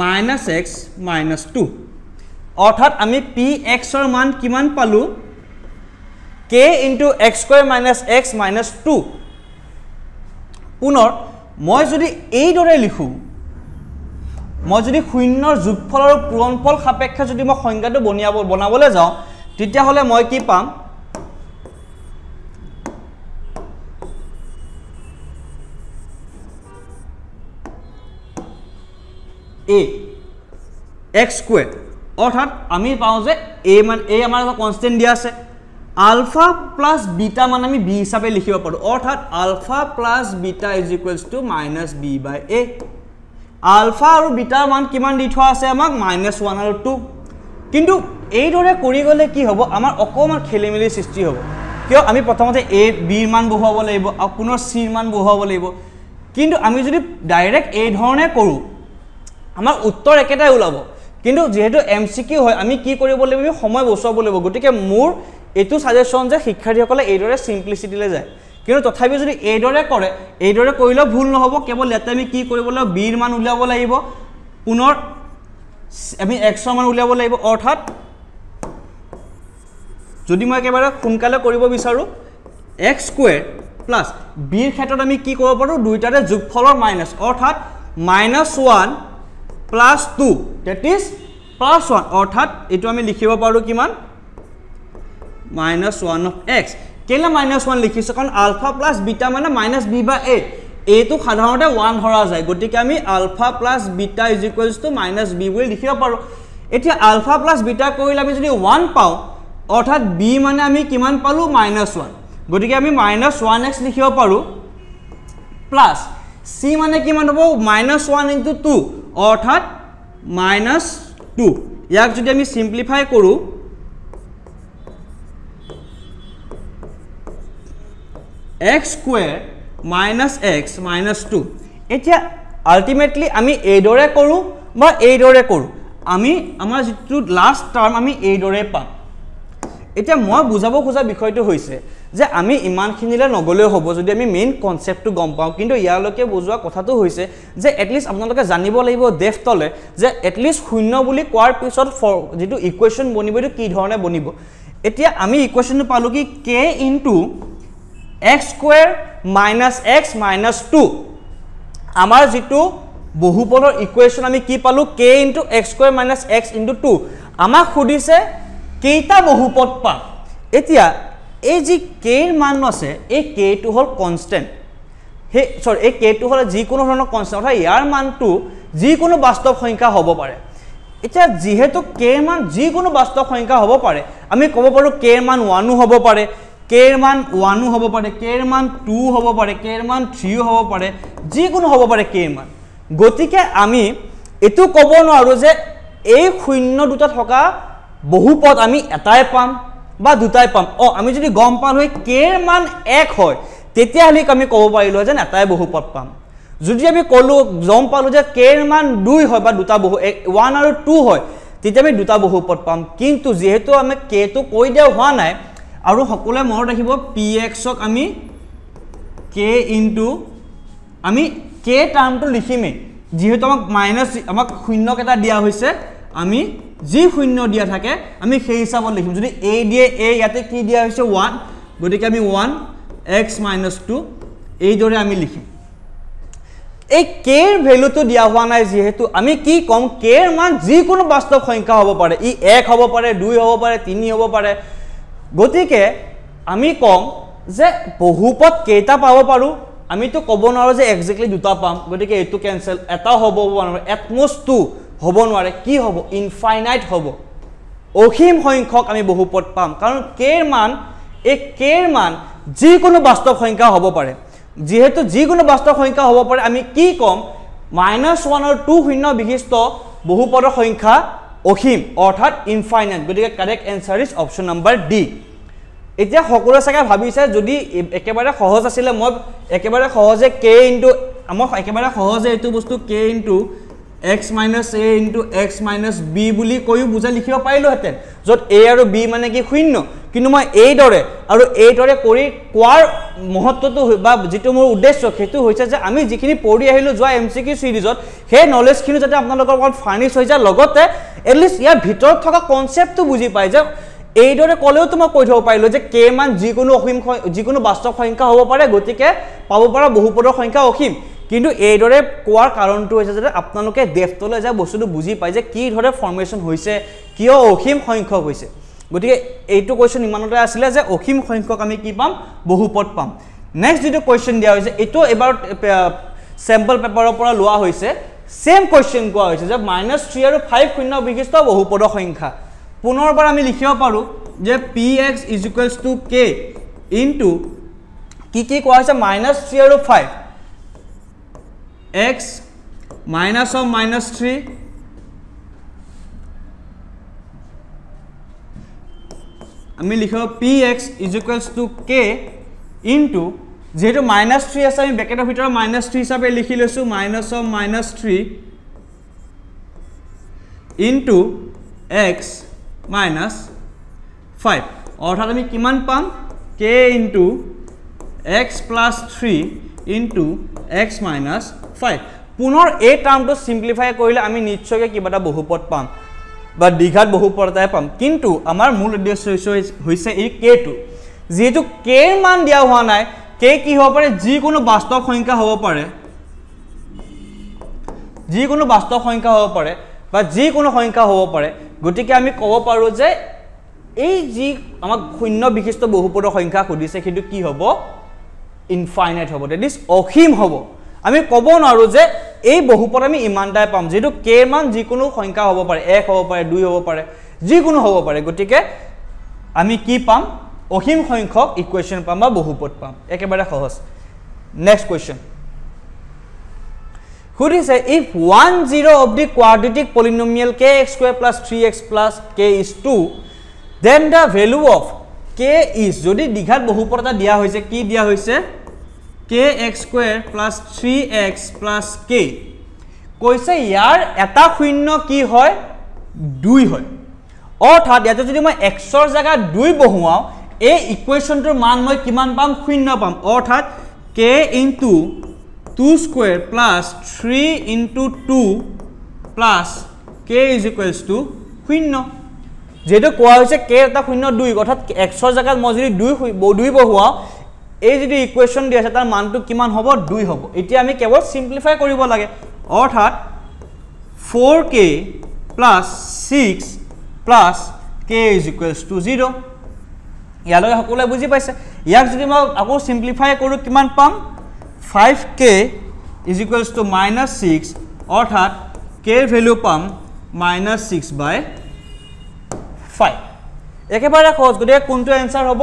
minus x minus 2 অর্থাৎ আমি px এর মান কিমান পালু k into x square minus x minus 2 পুনৰ মই যদি এই দৰে লিখো মই যদি শূন্যৰ যোগফল আৰু পূৰণফল সাপেক্ষে যদি মই সংখ্যাটো বনাবলৈ যাওঁ তেতিয়া হলে মই কি পাম a x² অর্থাৎ আমি পাও যে a মান a আমাৰ এটা কনস্ট্যান্ট দিয়া আছে আলফা প্লাস বিটা মান আমি b হিচাপে লিখিব পাৰো অৰ্থাৎ alpha plus beta is equals to -b/a alpha আৰু বিটাৰ মান কিমান দি থোৱা আছে আমাক -1 আৰু 2 কিন্তু এই দৰে কৰি গলে কি হ'ব আমাৰ অকমান খেলিমেলি সৃষ্টি হ'ব কিয় আমি প্ৰথমতে a b ৰ মান বহাব লাগিব আৰু পুনৰ c ৰ মান বহাব লাগিব কিন্তু আমি যদি ডাইৰেক্ট এই ধৰণে কৰো আমাৰ উত্তৰ একেটাই ওলাব কিন্তু যেহেতু MCQ হয় আমি কি কৰিব লাগিব সময় বচাব লাগিব গতিকে মোৰ এটো সাজেশন যে শিক্ষাৰ্থীসকলে এইদৰে সিম্পলিসিটিলে যায় কিন্তু তথাপি যদি এইদৰে কৰে এইদৰে কৰিলে ভুল নহব কেৱল এতে আমি কি কৰিব লাগিব b ৰ মান উলিয়াব লাগিব পুনৰ আমি x ৰ মান উলিয়াব লাগিব অৰ্থাৎ যদি মই একেবাৰে সোনকালে কৰিব বিচাৰো x² প্লাস b ৰ ক্ষেত্ৰত আমি কি কৰিব পাৰো দুইটাৰে যোগফলৰ মাইনাস অৰ্থাৎ -1 plus 2 that is plus 1 অৰ্থাৎ এটো আমি লিখিব পাৰো কিমান -1 of x কেলে -1 লিখিছো কাৰণ আলফা প্লাস বিটা মানে -b/a এটো সাধাৰণতে 1 ধৰা যায় গতিকে আমি alpha plus beta is equals to -b বুলি লিখিব পাৰো এতিয়া আলফা প্লাস বিটা কৰিলে আমি যদি 1 পাও অৰ্থাৎ b মানে আমি কিমান পালো -1 গতিকে আমি -1x লিখিব পাৰো প্লাস c মানে কিমান হ'ব -1 into 2 অৰ্থাৎ -2 ইয়াক যদি আমি সিম্পলিফাই কৰো x² - x - 2 এতিয়া আলটিমেটলি আমি এই দৰে কৰো বা এইদৰে কৰোঁ আমি আমাৰ যিটো লাষ্ট টাৰ্ম আমি এইদৰে পাম এতিয়া মই বুজাব খোজা বিষয়টো হৈছে যে আমি ইমানখিনিলে নগলেও হ'ব যদি আমি মেইন কনসেপ্টটো গম পাওঁ কিন্তু ইয়ালৈকে বুজোৱা কথাটো হৈছে যে এটলিষ্ট আপোনালোকে জানিব লাগিব ডেফটলে যে এটলিষ্ট শূন্য বুলি কোৱাৰ পিছত যেটো ইকুৱেশ্যন বনিব এটো কি ধৰণে বনিব এতিয়া আমি ইকুৱেশ্যনটো পালো কি k x square minus x minus 2 আমাৰ যেটো বহুপদৰ ইকুৱেশ্যন আমি কি পালো k x square minus x into 2 আমাক খুদিছে কেইটা বহুপদ পাম এতিয়া এই যে k এর মান আছে এই k টো হল কনস্ট্যান্ট হে সরি এই k টো হল যি কোনো ধৰণৰ কনস্ট্যান্ট অৰ্থাৎ ইয়াৰ মানটো যি কোনো বাস্তৱ সংখ্যা হ'ব পাৰে এতিয়া যেহেতু k এৰ মান যি কোনো বাস্তৱ সংখ্যা হ'ব পাৰে আমি ক'ব পাৰো k এৰ মান 1 হ'ব পাৰে k এৰ মান 1 হ'ব পাৰে k এৰ মান 2 হ'ব পাৰে k এৰ মান 3 হ'ব পাৰে যি কোনো হ'ব পাৰে k এৰ মান গতিকে আমি এটো ক'ব নোৱাৰো যে এই শূন্য দুটা থকা বহুপদ আমি এটাই পাম বা দুটাই পাম আমি যদি গম পালো k এর মান 1 হয় তেতিয়া হলি আমি ক'ব পাৰিলো যে এটাই বহুপদ পাম যদি আমি কলো গম পালো যে k এর মান 2 হয় বা দুটা বহু 1 আৰু 2 হয় তেতিয়া আমি দুটা বহুপদ পাম কিন্তু যেহেতু আমি k টো কৈ দিয়া হোৱা নাই আৰু সকলে মনত ৰাখিব px ক আমি k আমি k টাৰ্মটো লিখিমে যেহেতু আমাক মাইনাস আমাক শূন্য কেটা দিয়া হৈছে আমি যি শূন্য দিয়া থাকে আমি সেই হিচাপত লিখিম যদি a দিয়ে a ইয়াতে কি দিয়া হৈছে 1 গতিকে আমি 1 x - 2 এই দৰে আমি লিখিম এই k এৰ ভ্যালুটো দিয়া হোৱা নাই যেহেতু আমি কি কম k এৰ মান যি কোনো বাস্তৱ সংখ্যা হ'ব পাৰে ই 1 হ'ব পাৰে 2 হ'ব পাৰে 3 হ'ব পাৰে গতিকে আমি কম যে বহুপদ কেইটা পাব পাৰো আমি তো ক'ব নোৱাৰো যে এক্স্যাক্টলি দুটা পাম গতিকে এটো ক্যান্সেল এটা হ'ব নোৱাৰে এট মোস্ট 2 হ'ব নোৱাৰে কি হ'ব ইনফাইনাইট হ'ব অসীম সংখ্যক আমি বহুপদ পাম কাৰণ k এৰ মান এই k এৰ মান যি কোনো বাস্তৱ সংখ্যা হ'ব পাৰে যেহেতু যি কোনো বাস্তৱ সংখ্যা হ'ব পাৰে আমি কি কম -1 আৰু 2 শূন্য বিশিষ্ট বহুপদৰ সংখ্যা অসীম অৰ্থাৎ ইনফাইনাইট গতিকে correct answer is option number D এতিয়া সকলো সাকা ভাবিছে যদি একেবাৰে সহজ আছিল মই একেবাৰে সহজে k আমাৰ একেবাৰে সহজে এটো বস্তু k x minus a into x minus b বুলি কয়ো বুজা লিখিব পাৰিলো হেতেন যত a আৰু b মানে কি শূন্য কিন্তু মই এই দৰে আৰু এই দৰে কৰি কোৱাৰ মহত্বটো বা যেটো মোৰ উদ্দেশ্য হেতু হৈছে যে আমি যিখিনি পঢ়ি আহিলো যোৱা MCQ সিৰিজত হে নলেজ খিনি যাতে আপোনালোকৰ লগত ফাৰ্নিশ হৈ যায় লগতে এটলিষ্ট ইয়াৰ ভিতৰত থকা কনসেপ্টটো বুজি পায় যে এই দৰে কলেও তোমাক কৈ থব পাৰিলো যে k মান যিকোনো অসীম যিকোনো বাস্তৱ সংখ্যা হ'ব পাৰে গতিকে পাব পৰা বহুপদৰ সংখ্যা অসীম কিন্তু এই দৰে কোৱাৰ কাৰণটো হৈছে যে আপোনালোকে ডেফটলৈ যা বস্তুটো বুজি পায় যে কি ধৰে ফৰ্মেশন হৈছে কিয় অসীম সংখ্যক হৈছে গতিকে এইটো কোৱেশ্চন ইমানতে আছিল যে অসীম সংখ্যক আমি কি পাম বহুপদ পাম নেক্সট যেটো কোৱেশ্চন দিয়া হৈছে এটো এবাৰ স্যাম্পল পেপাৰৰ পৰা লোৱা হৈছে সেম কোৱেশ্চন কোৱা হৈছে যে -3 আৰু 5 শূন্য বিশিষ্ট বহুপদৰ সংখ্যা পুনৰবাৰ আমি লিখিব পাৰো যে px = k ইনটু কি কোৱা হৈছে -3 আৰু 5 x minus of -3 আমি লিখো px = k into যেহেতু -3 আছে আমি ব্ৰেকেটৰ ভিতৰত -3 হিচাপে লিখি লৈছো minus of -3 into x minus 5 অৰ্থাৎ আমি কিমান পাম k into x plus 3 into x minus 5 পুনৰ এই টাৰ্মটো সিম্পলিফাই কৰিলে আমি নিশ্চয়কৈ কিবাটা বহুপদ পাম বা দ্বিঘাত বহুপদটাই পাম কিন্তু আমাৰ মূল উদ্দেশ্য হৈছে এই k টো যেহেতু k এৰ মান দিয়া হোৱা নাই k কি হ'ব পাৰে যি কোনো বাস্তৱ সংখ্যা হ'ব পাৰে যি কোনো বাস্তৱ সংখ্যা হ'ব পাৰে বা যি কোনো সংখ্যা হ'ব পাৰে গতিকে আমি ক'ব পাৰো যে এই যি আমাক শূন্য বিশিষ্ট বহুপদৰ সংখ্যা খুদিছে কিন্তু কি হ'ব ইনফাইনাইট হ'ব দ্যাট ইজ অসীম হ'ব আমি ক'ব নোৱাৰো যে এই বহুপদ আমি ইমানটাই পাম যেটো k মান যি কোনো সংখ্যা হ'ব পাৰে 1 হ'ব পাৰে 2 হ'ব পাৰে যি কোনো হ'ব পাৰে গতিকে আমি কি পাম অসীম সংখ্যক ইকুৱেশ্যন পাম বা বহুপদ পাম একেবাৰে সহজ next question খুদিছে if 1 of the quadratic polynomial kx² + 3x + k is 2 then the value of k is যদি দ্বিঘাত বহুপদ এটা দিয়া হৈছে কি দিয়া হৈছে kx² + 3x + k কৈছে ইয়াৰ এটা শূন্য কি হয় 2 হয় অৰ্থাৎ ইয়াতে যদি মই x ৰ জায়গা 2 বহুৱাও এই ইকুৱেশ্যনটোৰ মান মই কিমান পাম শূন্য পাম অৰ্থাৎ k into 2 square plus 3 into 2 plus k is equals to শূন্য যেটো কোৱা হৈছে k এটা শূন্য 2 অৰ্থাৎ x ৰ জায়গাত মই যদি 2 বহুৱাও এই যদি ইকুৱেশ্যন দিয়া আছে তাৰ মানটো কিমান হ'ব 2 হ'ব এতিয়া আমি কেৱল সিম্পলিফাই কৰিব লাগে অৰ্থাৎ 4k plus 6 plus k is equals to 0 ইয়ালৈ সকলোৱে বুজি পাইছে ইয়াক যদি মই আকৌ সিম্পলিফাই কৰো কিমান পাম 5k is equals to -6 অৰ্থাৎ k এৰ ভ্যালু পাম -6/5 একেবাৰে সহজ গতিকে কোনটো आंसर হ'ব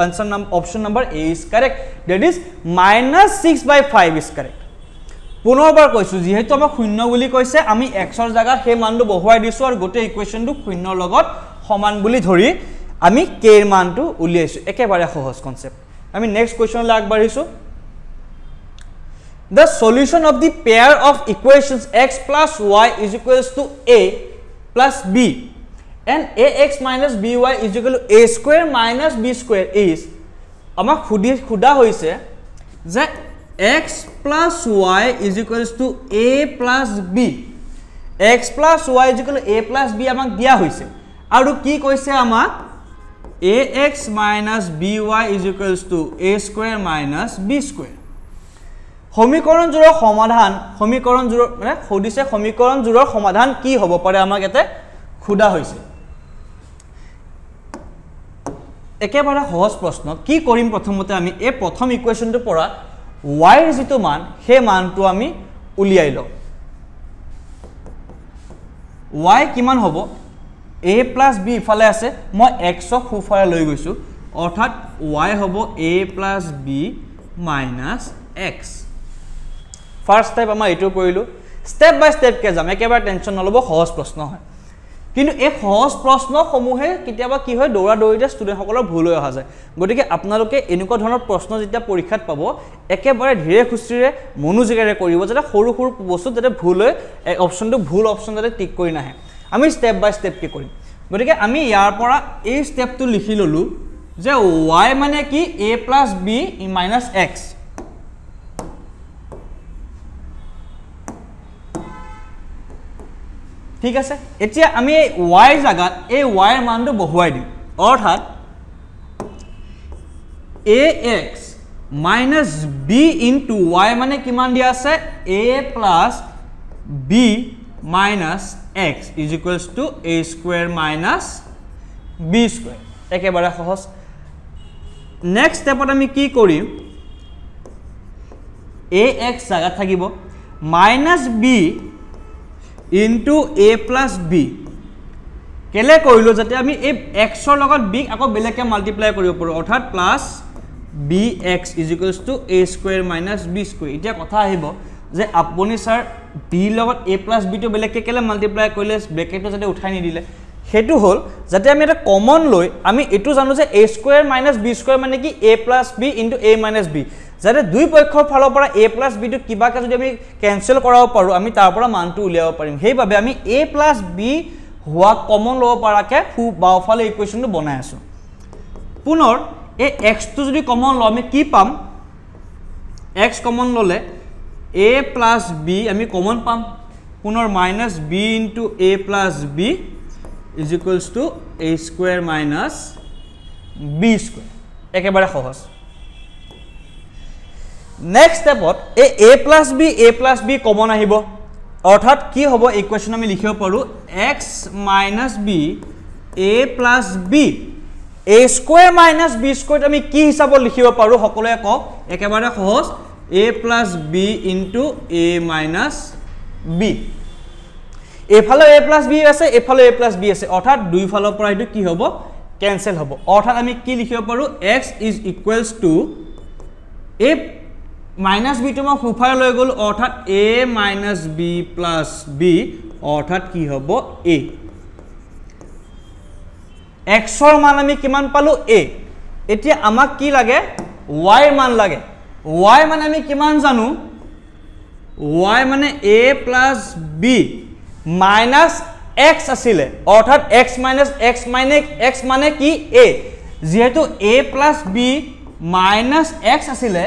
answer option number A is correct that is -6/5 is correct পুনৰবাৰ কৈছো যেহেতু আমাক শূন্য বুলি কৈছে আমি x ৰ জায়গাত সেই মানটো বহুৱাই দিছো আৰু গোটেই ইকুৱেশ্যনটো শূন্যৰ লগত সমান বুলি ধৰি আমি k এৰ মানটো উলিয়াইছো একেবাৰে সহজ কনসেপ্ট আমি নেক্সট কোৱেশ্যনলৈ আগবাঢ়িছো The solution of the pair of equations x plus y is equals to a plus b and ax minus by is equal to a square minus b square is আমাক খুদা হৈছে যে x plus y is equals to a plus b x plus y is equal to a plus b আমাক দিয়া হৈছে আৰু কি কৈছে আমাক ax minus by is equals to a square minus b square সমীকৰণ জোৰৰ সমাধান সমীকৰণ জোৰৰ মানে খোদিছে সমীকৰণ জোৰৰ সমাধান কি হ'ব পাৰে আমাক এতে খুদা হৈছে একেবাৰে সহজ প্ৰশ্ন কি কৰিম প্ৰথমতে আমি এই প্ৰথম ইকুৱেশ্যনটো পৰা y এর যেটো মান হে মানটো আমি উলিয়াই লও y কিমান হ'ব a plus b ফালে আছে মই x ক খুফালে লৈ গৈছো অৰ্থাৎ y হ'ব a plus b minus x first step আমৰা এটো কৰিলো স্টেপ বাই স্টেপ কে যাম একেবাৰে টেনশন নলব সহজ প্ৰশ্ন হয় কিন্তু এই সহজ প্ৰশ্ন সমূহে কিতিয়াবা কি হয় দৌৰা দৌৰিতে ষ্টুডেন্ট সকলৰ ভুল হৈ অহা যায় গতিকে আপোনালোকে এনেকুৱা ধৰণৰ প্ৰশ্ন যেতিয়া পৰীক্ষাত পাব একেবাৰে ধীৰে খুচৰিৰে মনোযোগেৰে কৰিব যাতে সৰু সৰু বস্তু যাতে ভুল হয় অপচনটো ভুল অপচন যাতে টিক কৰি নাহে আমি স্টেপ বাই স্টেপ কে কৰিম গতিকে আমি ইয়াৰ পৰা এই স্টেপটো লিখি ললো যে y মানে কি a plus b minus x ঠিক আছে এতিয়া আমি y জায়গাত এই y এর মানটো বহুৱাই দিম অৰ্থাৎ ax minus b into y মানে কিমান দিয়া আছে a plus b minus x is equals to a square minus b square একেবাৰে সহজ নেক্সট স্টেপত আমি কি কৰিম ax জায়গাত থাকিব minus b into a plus b কেলে কইলো যাতে আমি এই x ৰ লগত b আকৌ বেলেকে মাল্টিপ্লাই কৰিব পাৰো অৰ্থাৎ plus bx is equals to a square minus b square এতিয়া কথা আহিব যে আপুনি স্যাৰ b লগত a plus b টো বেলেকে কেলে মাল্টিপ্লাই কৰিলে ব্ৰেকেটটো যাতে উঠাই নি দিলে হেতু হল যাতে আমি এটা কমন লৈ আমি এটো জানো যে a square minus b square মানে কি a plus b into a minus b যাতে দুই পক্ষৰ ফালৰ পৰা a plus b টো কিবাকে যদি আমি ক্যান্সেল কৰাব পাৰো আমি তাৰ পৰা মানটো উলিয়াব পাৰিম হেইভাবে আমি a plus b হোৱা কমন লব পাৰাকে বাওফালে ইকুৱেশ্যনটো বনাই আছো পুনৰ এই x টো যদি কমন ল আমি কি পাম x কমন ললে a plus b আমি কমন পাম পুনৰ minus b into a plus b is equals to a square minus b square একেবাৰে সহজ নেক্সট স্টেপত এই a plus b কমন আহিব অৰ্থাৎ কি হ'ব ইকুৱেশ্যন আমি লিখিব পাৰো x minus b a plus b a square minus b square আমি কি হিচাপত লিখিব পাৰো সকলোৱে কক একেবাৰে সহজ a plus b into a minus b এফালে a plus b আছে এফালে a plus b আছে অৰ্থাৎ দুই ফালৰ পৰা এটো কি হ'ব ক্যান্সেল হ'ব অৰ্থাৎ আমি কি লিখিব পাৰো x is equals to a minus b টো মই খুফাই লৈ গল অৰ্থাৎ a minus b plus b অৰ্থাৎ কি হ'ব a x ৰ মান আমি কিমান পালো a এতিয়া আমাক কি লাগে y ৰ মান লাগে y মানে আমি কিমান জানো y মানে a plus b minus x আছিলে অৰ্থাৎ x minus x মানে কি a যেহেতু a plus b minus x আছিলে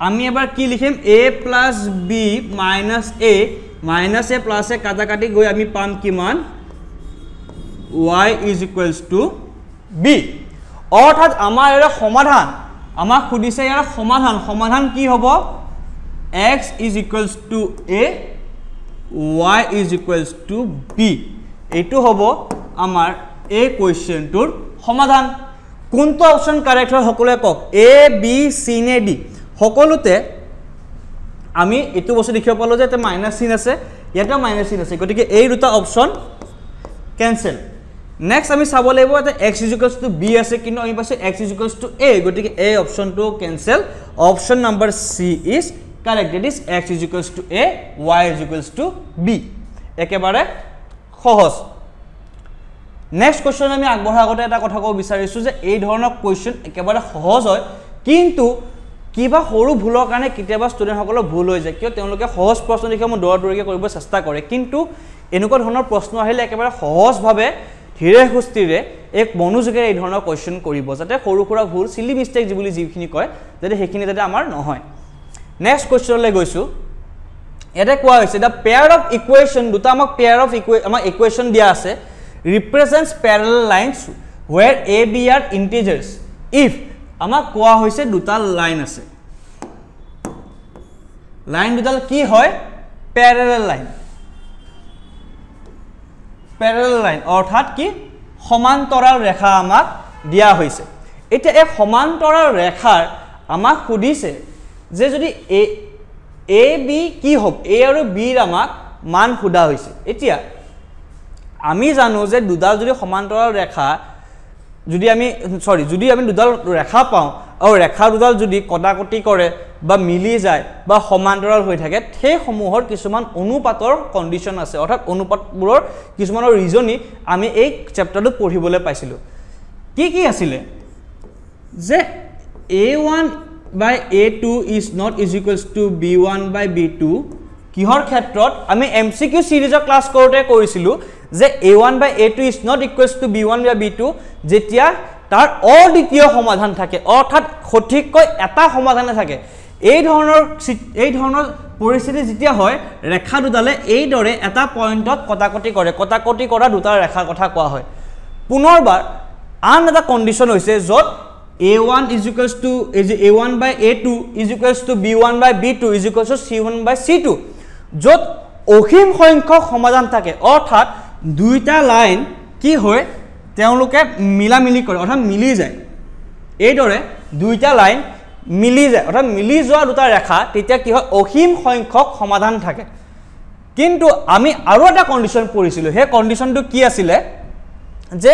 আমি এবাৰ কি লিখিম a plus b minus a minus a plus a কাটা কাটি গৈ আমি পাম কিমান y is equals to b অৰ্থাৎ আমাৰ এৰ সমাধান আমাক খুদিছে ইয়াৰ সমাধান কি হ'ব x is equals to a y is equals to b এইটো হ'ব আমাৰ এই কোৱেশ্চনটোৰ সমাধান কোনটো অপচন কাৰেক্ট হয় সকলোৱে কক a b c নে d সকলোতে আমি এটো বস্তু দেখিব পালো যে এটা মাইনাস চিন আছে ইয়াতে মাইনাস চিন আছে গতিকে এই দুটা অপচন ক্যান্সেল নেক্সট আমি চাব লাগিব যে x = b আছে কিন্তু আমি পাছে x = a গতিকে এই অপচনটো cancel option number c is correct it is x = a y = b একেবারে সহজ নেক্সট কোশ্চন আমি আগবঢ়া আগতে এটা কথা কব বিচাৰিছো যে এই ধৰণৰ কোশ্চন একেবাৰে সহজ হয় কিন্তু কিবা সৰু ভুলৰ কাৰণে কিতেবা ষ্টুডেন্ট সকলৰ ভুল হৈ যায় কিয় তেওঁলোকে সহজ প্ৰশ্ন দেখি মই দৌৰাদৌৰিকে কৰিব চেষ্টা কৰে কিন্তু এনেকুৱা ধৰণৰ প্ৰশ্ন আহিলে একেবাৰে সহজভাৱে ধীৰে সুস্থিৰে এক মনোযোগেৰে এই ধৰণৰ কোশ্চন কৰিব যাতে সৰু সৰু ভুল সিলি মিস্টেক বুলি যিখিনি কয় যাতে হেখিনি যাতে আমাৰ নহয় নেক্সট কোশ্চনলৈ গৈছো এটা কোৱা হৈছে দা পেয়াৰ অফ ইকুৱেশ্যন দুটা আমাক পেয়াৰ অফ ইকুৱেশ্যন দিয়া আছে represents parallel lines where a b are integers if আমাক কোৱা হৈছে দুটা লাইন আছে লাইন দুটা কি হয় parallel line অৰ্থাৎ কি সমান্তৰাল ৰেখা আমাক দিয়া হৈছে এটা এক সমান্তৰাল ৰেখাৰ আমাক খুদিছে যে যদি a b কি হ'ব a আৰু b ৰ আমাক মান খুদা হৈছে এতিয়া আমি জানো যে দুডাল যদি সমান্তৰাল ৰেখা যদি আমি দুডাল ৰেখা পাও আৰু ৰেখা দুডাল যদি কটাকটি কৰে বা মিলি যায় বা সমান্তৰাল হৈ থাকে সেই সমূহৰ কিছুমান অনুপাতৰ কন্ডিশন আছে অৰ্থাৎ অনুপাতবোৰৰ কিছুমানৰ ৰিজনি আমি এই চেপ্টাৰটো পঢ়িবলৈ পাইছিলো কি আছিল যে a1 by a2 is not is equals to b1 by b2 কিহৰ ক্ষেত্ৰত আমি MCQ সিৰিজৰ ক্লাস কৰোতে কৰিছিলো যে a1 by a2 is not equals to b1 by b2 যেতিয়া তাৰ অদ্বিতীয় সমাধান থাকে অৰ্থাৎ সঠিককৈ এটা সমাধানে থাকে এই ধৰণৰ পৰিস্থিতি যেতিয়া হয় ৰেখা দুডালে এই দৰে এটা পইণ্টত কটাকটি কৰা দুটা ৰেখাৰ কথা কোৱা হয় পুনৰবাৰ আন এটা কন্ডিশন হৈছে যত a1 is equals to a1 by a2 is equals to b1 by b2 is equals to c1 by c2 যত অসীম সংখ্যক সমাধান থাকে অৰ্থাৎ দুইটা লাইন কি হয় তেওঁলোকে মিলামিলি কৰে অৰ্থাৎ মিলি যায় এই দৰে দুইটা লাইন মিলি যায় অৰ্থাৎ মিলি যোৱা দুটা ৰেখা তেতিয়া কি হয় অসীম সংখ্যক সমাধান থাকে কিন্তু আমি আৰু এটা কন্ডিশন পঢ়িছিলো হে কন্ডিশনটো কি আছিল যে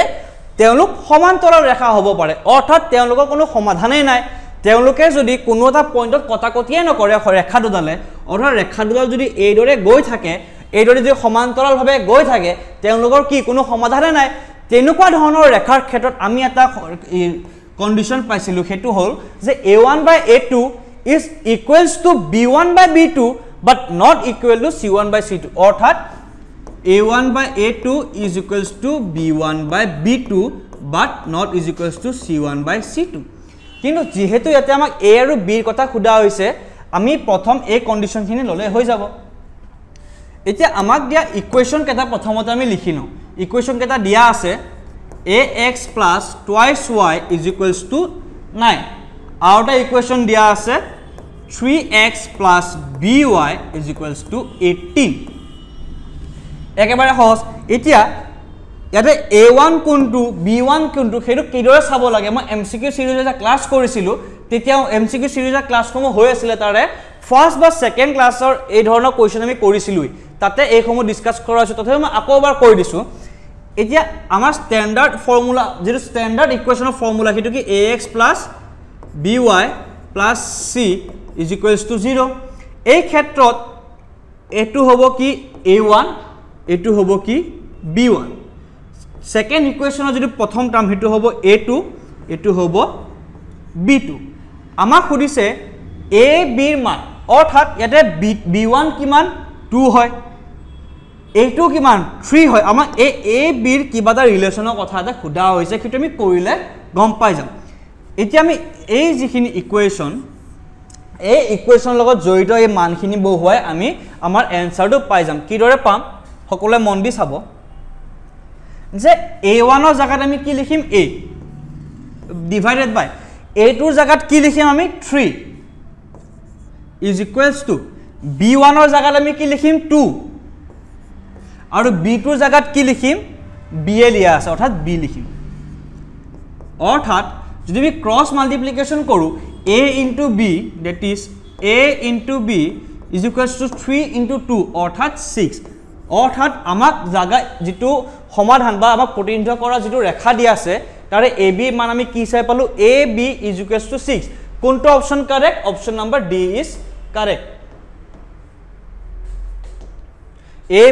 তেওঁলোক সমান্তৰাল ৰেখা হ'ব পাৰে অৰ্থাৎ তেওঁলোকৰ কোনো সমাধানেই নাই তেওঁলোকে যদি কোনো এটা পইণ্টত কটাকটিয়ে নকৰে ৰেখা দুডালে অৰ্থাৎ ৰেখা দুডাল যদি এই দৰে গৈ থাকে এই দৰে যদি সমান্তৰালভাৱে গৈ থাকে তেওঁলোকৰ কি কোনো সমাধানে নাই তেনেকুৱা ধৰণৰ ৰেখাৰ ক্ষেত্ৰত আমি এটা কন্ডিশন পাইছিলো হেতু হল যে a1 by a2 is equals to b1 by b2 but not equal to c1 by c2 অৰ্থাৎ a1 by a2 is equals to b1 by b2 but not is equals to c1 by c2 কিন্তু যেহেতু ইয়াতে আমাক a আৰু b ৰ কথা খুদা হৈছে আমি প্ৰথম এই কন্ডিশনখিনি ললে হৈ যাব এতিয়া আমাক দিয়া ইকুৱেশ্যন কেটা প্ৰথমতে আমি লিখিনো ইকুৱেশ্যন কেটা দিয়া আছে ax plus twice y is equals to 9 আৰু এটা ইকুৱেশ্যন দিয়া আছে 3x plus by is equals to 18 একেবাৰে সহজ এতিয়া ইয়াতে a1 কোনটো b1 কোনটো হেতু কিদৰে চাব লাগে মই MCQ সিৰিজৰ এটা ক্লাস কৰিছিলো তেতিয়া MCQ সিৰিজৰ ক্লাছসমূহ হৈ আছিল তাৰে ফাৰ্স্ট বা সেকেন্ড ক্লাছৰ এই ধৰণৰ কোৱেশ্চন আমি কৰিছিলো তাতে এই সমূহ ডিসকাস কৰা হৈছে তথাপি মই আকৌ এবাৰ কৈ দিছো এতিয়া আমাৰ স্ট্যান্ডাৰ্ড ফৰ্মুলা যেটো স্ট্যান্ডাৰ্ড ইকুৱেশ্যনৰ ফৰ্মুলা হেতু কি ax plus by plus c is equals to 0 এই ক্ষেত্ৰত এটো হ'ব কি a1 এটো হ'ব কি b1 সেকেন্ড ইকুৱেশ্যনৰ যেটো প্ৰথম টাৰ্ম হেতু হ'ব a2 এটো হ'ব b2 আমাক খুদিছে a b ৰ মান অৰ্থাৎ ইয়াতে b1 কিমান 2 হয় এইটো কিমান 3 হয় আমাক a b ৰ কিবা এটা ৰিলেচনৰ কথা এটা খুদা হৈছে কিন্তু আমি কৰিলে গম পাই যাম এতিয়া আমি এই যিখিনি ইকুৱেশ্যন এই ইকুৱেশ্যন লগত জড়িত এই মানখিনি বহুৱাই আমি আমাৰ এনসাৰটো পাই যাম কিদৰে পাম সকলোৱে মন দি চাব যে a1 ৰ জায়গাত আমি কি লিখিম a ডিভাইডেড বাই a2 ৰ জায়গাত কি লিখিম আমি 3 is equals to b1 ৰ জায়গাত আমি কি লিখিম 2 আৰু b2 ৰ জায়গাত কি লিখিম b এ লিয়া আছে অৰ্থাৎ b লিখিম অৰ্থাৎ যদি আমি ক্ৰস মাল্টিপ্লিকেশন কৰো a into b that is a into b is equals to 3 into 2 অৰ্থাৎ 6 অৰ্থাৎ আমাক জাগা যেটো সমাধান বা আমাক প্ৰতিনিধিত্ব কৰা যেটো ৰেখা দিয়া আছে তাৰে a b মান আমি কি চাই পালো a b is equals to 6 কোনটো option correct option number d is correct a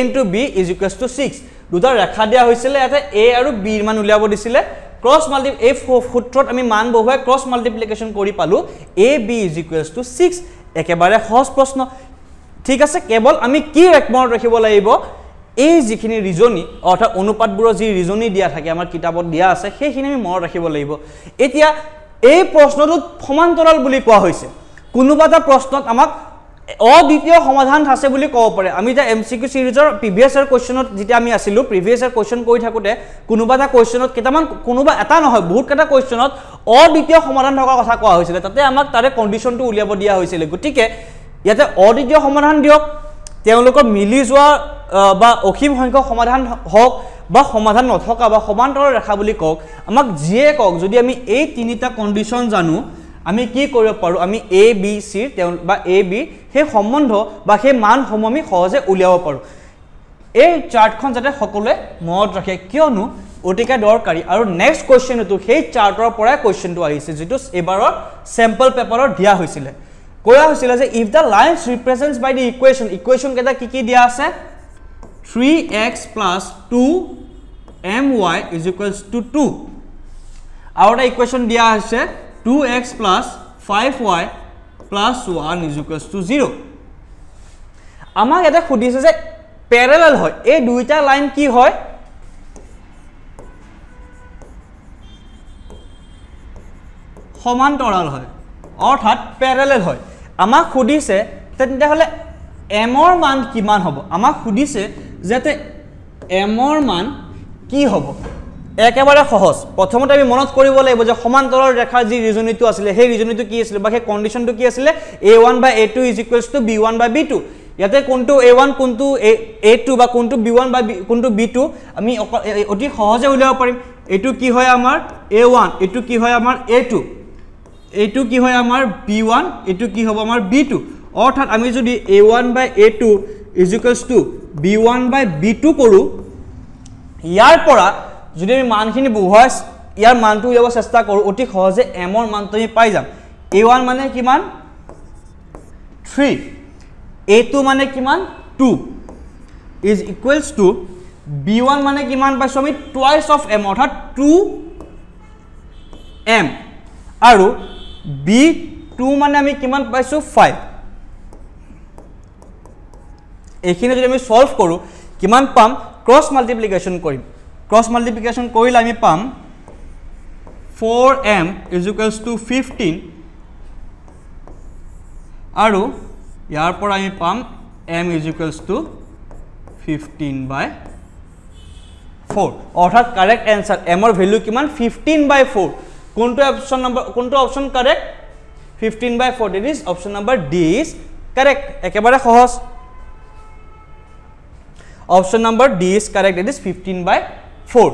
into b is equals to 6 দুটা ৰেখা দিয়া হৈছিল এতে a আৰু b ৰ মান উলিয়াব দিছিলে ক্ৰস মাল্টি a সূত্ৰত আমি মান বহুৱাই ক্ৰস মাল্টিপ্লিকেশন কৰি পালো a b is equals to 6 একেবাৰে সহজ প্ৰশ্ন ঠিক আছে কেৱল আমি কি ৰেকমত ৰাখিব লাগিব এই যিখিনি ৰিজনি অৰ্থাৎ অনুপাতবোৰৰ যি ৰিজনি দিয়া থাকে আমাৰ কিতাপত দিয়া আছে সেইখিনি আমি মনত ৰাখিব লাগিব এতিয়া এই প্ৰশ্নটো সমান্তৰাল বুলি কোৱা হৈছে কোনোবা এটা প্ৰশ্নত আমাক অদ্বিতীয় সমাধান আছে বুলি ক'ব পাৰে আমি যে এমসিকিউ সিৰিজৰ প্ৰিভিয়াস ইয়াৰ কোৱেশ্চনত যেটা আমি আছিলো প্ৰিভিয়াস ইয়াৰ কোৱেশ্চন কৰি থাকোতে কোনোবা এটা কোৱেশ্চনত কেটামান কোনোবা এটা নহয় বহুত কেটা কোৱেশ্চনত অদ্বিতীয় সমাধান থকা কথা কোৱা হৈছিল তাতে আমাক তাৰে কন্ডিশনটো উলিয়াব দিয়া হৈছিল গতিকে ইয়াতে অদ্বিতীয় সমাধান দিয়ক তেওঁলোকৰ মিলি যোৱা বা অসীম সংখ্যক সমাধান হওক বা সমাধান নথকা বা সমান্তৰাল ৰেখা বুলি কক আমাক জিয়ে কক যদি আমি এই তিনিটা কন্ডিশন জানো আমি কি কৰিব পাৰো আমি a b c বা a b হে সম্বন্ধ বা হে মান সম আমি সহজে উলিয়াব পাৰো এই চাৰ্টখন যাতে সকলোৱে মনত ৰাখে কিয়নো অতিকে দৰকাৰী আৰু নেক্সট কোৱেশ্চনটো সেই চাৰ্টৰ পৰা কোৱেশ্চনটো আহিছে যেটো এবাৰৰ স্যাম্পল পেপাৰৰ দিয়া হৈছিল কোৱা হৈছিল যে if the lines represents by the equation কেটা কি দিয়া আছে 3x plus 2my is equals to 2 আৰু এটা ইকুৱেশ্যন দিয়া আছে 2x plus 5y plus 1 is equals to 0 আমাক এটা খুদিছে যে প্যাৰালেল হয় এই দুইটা লাইন কি হয় সমান্তৰাল হয় অৰ্থাৎ প্যাৰালেল হয় আমাক খুদিছে তেন্তে হলে m ৰ মান কিমান হ'ব আমাক খুদিছে যেতে m ৰ মান কি হ'ব একেবাৰে সহজ প্ৰথমতে আমি মনত কৰিব লাগিব যে সমান্তৰাল ৰেখাৰ যি ৰিজনিটো আছিল সেই ৰিজনিটো কি আছিল বা সেই কন্ডিশনটো কি আছিল a1 by a2 is equals to b1 by b2 ইয়াতে কোনটো a1 কোনটো a2 বা কোনটো b1 বা কোনটো b2 আমি অতি সহজে উলিয়াব পাৰিম এটো কি হয় আমাৰ a1 এটো কি হয় আমাৰ a2 এটো কি হয় আমাৰ b1 এটো কি হ'ব আমাৰ b2 অৰ্থাৎ আমি যদি a1 by a2 is equals to b1 by b2 কৰো ইয়াৰ পৰা যদি আমি মানখিনি বহুৱাই ইয়াৰ মানটো উলিয়াব চেষ্টা কৰো অতি সহজে m ৰ মানটো আমি পাই যাম a1 মানে কিমান 3 a2 মানে কিমান 2 is equals to b1 মানে কিমান পাইছো আমি twice of m অৰ্থাৎ 2m আৰু b2 মানে আমি কিমান পাইছো 5 এইখিনি যদি আমি সলভ কৰো কিমান পাম ক্ৰস মাল্টিপ্লিকেশন কৰিম ক্ৰস মাল্টিপ্লিকেশন কৰিলে আমি পাম 4m is equals to 15 আৰু ইয়াৰ পৰা আমি পাম m is equals to 15 by 4 অৰ্থাৎ কাৰেক্ট आंसर m ৰ ভ্যালু কিমান 15 by 4 কোনটো অপচন নম্বৰ কোনটো option correct 15 by 4 that is option number d is correct একেবাৰে সহজ option number d is correct that is 15 by 4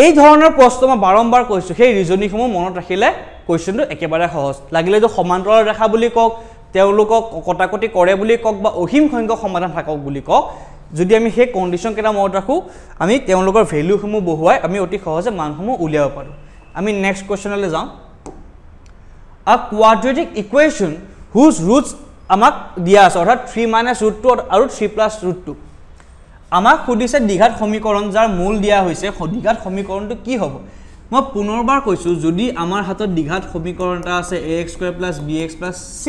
এই ধৰণৰ প্ৰশ্ন মই বাৰম্বাৰ কৈছো সেই ৰিজনিংসমূহ মনত ৰাখিলে কোৱেশ্চনটো একেবাৰে সহজ লাগিলে তো সমান্তৰাল ৰেখা বুলি কক তেওঁলোকক কটাকটি কৰে বুলি কক বা অসীম সংখ্যক সমাধান থাকক বুলি কক যদি আমি সেই কন্ডিশন কেটা মনত ৰাখো আমি তেওঁলোকৰ ভ্যালুসমূহ বহুৱাই আমি অতি সহজে মানসমূহ উলিয়াব পাৰো আমি নেক্সট কোৱেশ্চনলৈ যাম a quadratic equation whose roots আমাক দিয়া আছে অৰ্থাৎ 3 minus root 2 আৰু 3 plus root 2 আমাক খুদিছে দ্বিঘাত সমীকৰণ যাৰ মূল দিয়া হৈছে দ্বিঘাত সমীকৰণটো কি হ'ব মই পুনৰবাৰ কৈছো যদি আমাৰ হাতত দ্বিঘাত সমীকৰণ এটা আছে ax² + bx + c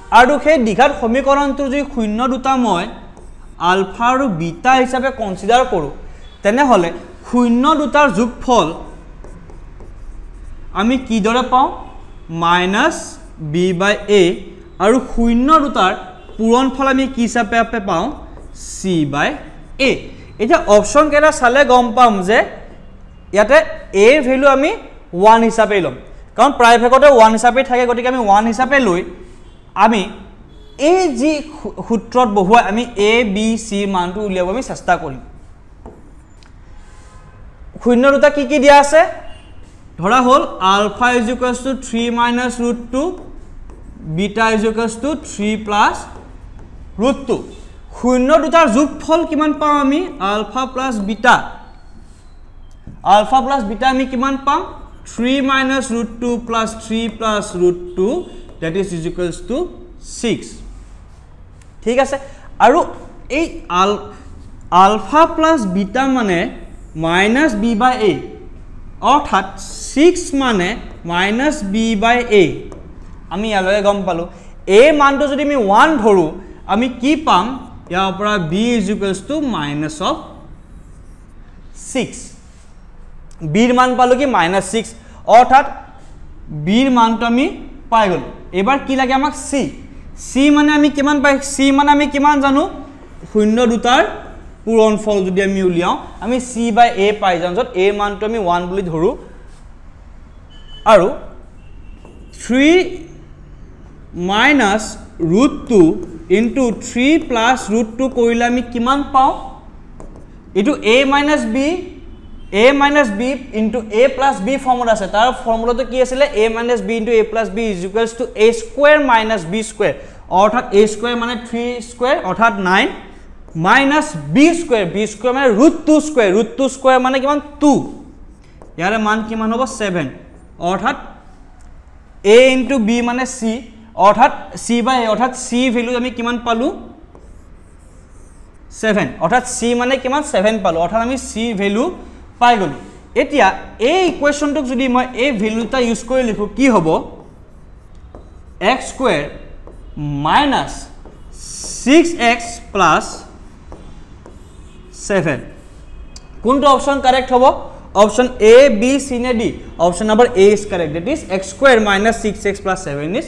আৰু সেই দ্বিঘাত সমীকৰণটো যদি শূন্য দুটা মই আলফা আৰু বিটা হিচাপে কনসিডাৰ কৰো তেনেহলে শূন্য দুটাৰ যোগফল আমি কি দৰে পাওঁ -b/a আৰু শূন্য দুটাৰ পূৰণফল আমি কি হিচাপে পাওঁ c/a এতিয়া অপচন কেটা চালে গম পাম যে ইয়াতে a ভ্যালু আমি 1 হিচাপে লম কাৰণ প্ৰায়ভাগতে 1 হিচাপে থাকে গতিকে আমি 1 হিচাপে লৈ আমি এই যি সূত্ৰত বহুৱাই আমি a b c মানটো উলিয়াব আমি চেষ্টা কৰিম শূন্য দুটা কি কি দিয়া আছে ধৰা হল আলফা = 3 - √2 বিটা = 3 + √2 শূন্য দুটাৰ যোগফল কিমান পাম আমি আলফা প্লাস বিটা আমি কিমান পাম 3 - √2 + 3 + √2 that is equals to 6 ঠিক আছে আৰু এই আলফা প্লাস বিটা মানে -b/a অৰ্থাৎ 6 মানে -b/a আমি ইয়ালৈ গম পালো a মানটো যদি আমি 1 ধৰো আমি কি পাম ইয়াৰ পৰা b = -6 b ৰ মান পালো কি -6 অৰ্থাৎ b ৰ মানটো আমি পাই গলো এবাৰ কি লাগে আমাক c মানে আমি কিমান পাই c মানে আমি কিমান জানো শূন্য দুটাৰ পূৰণফল যদি আমি উলিয়াও আমি c/a পাই যাম যত a মানটো আমি 1 বুলি ধৰো আৰু 3 - √2 into 3 plus √2 কৰিলে আমি কিমান পাও এটো a minus b into a plus b formula আছে তাৰ ফৰ্মুলাটো কি আছিল a minus b into a plus b is equals to a square minus b square অৰ্থাৎ a square মানে 3 square অৰ্থাৎ 9 minus b square মানে √2 square মানে কিমান 2 ইয়াৰে মান কিমান হ'ব 7 অৰ্থাৎ a into b মানে c অৰ্থাৎ c/a অৰ্থাৎ c ভ্যালু আমি কিমান পালো 7 অৰ্থাৎ c মানে কিমান 7 পালো অৰ্থাৎ আমি c ভ্যালু পাই গলো এতিয়া এই ইকুৱেশনটোক যদি মই এই ভ্যালুটা ইউজ কৰি লিখো কি হ'ব x² - 6x + 7 কোনটো অপশন কারেক্ট হ'ব অপশন a b c নে d option number a is correct that is x² - 6x + 7 is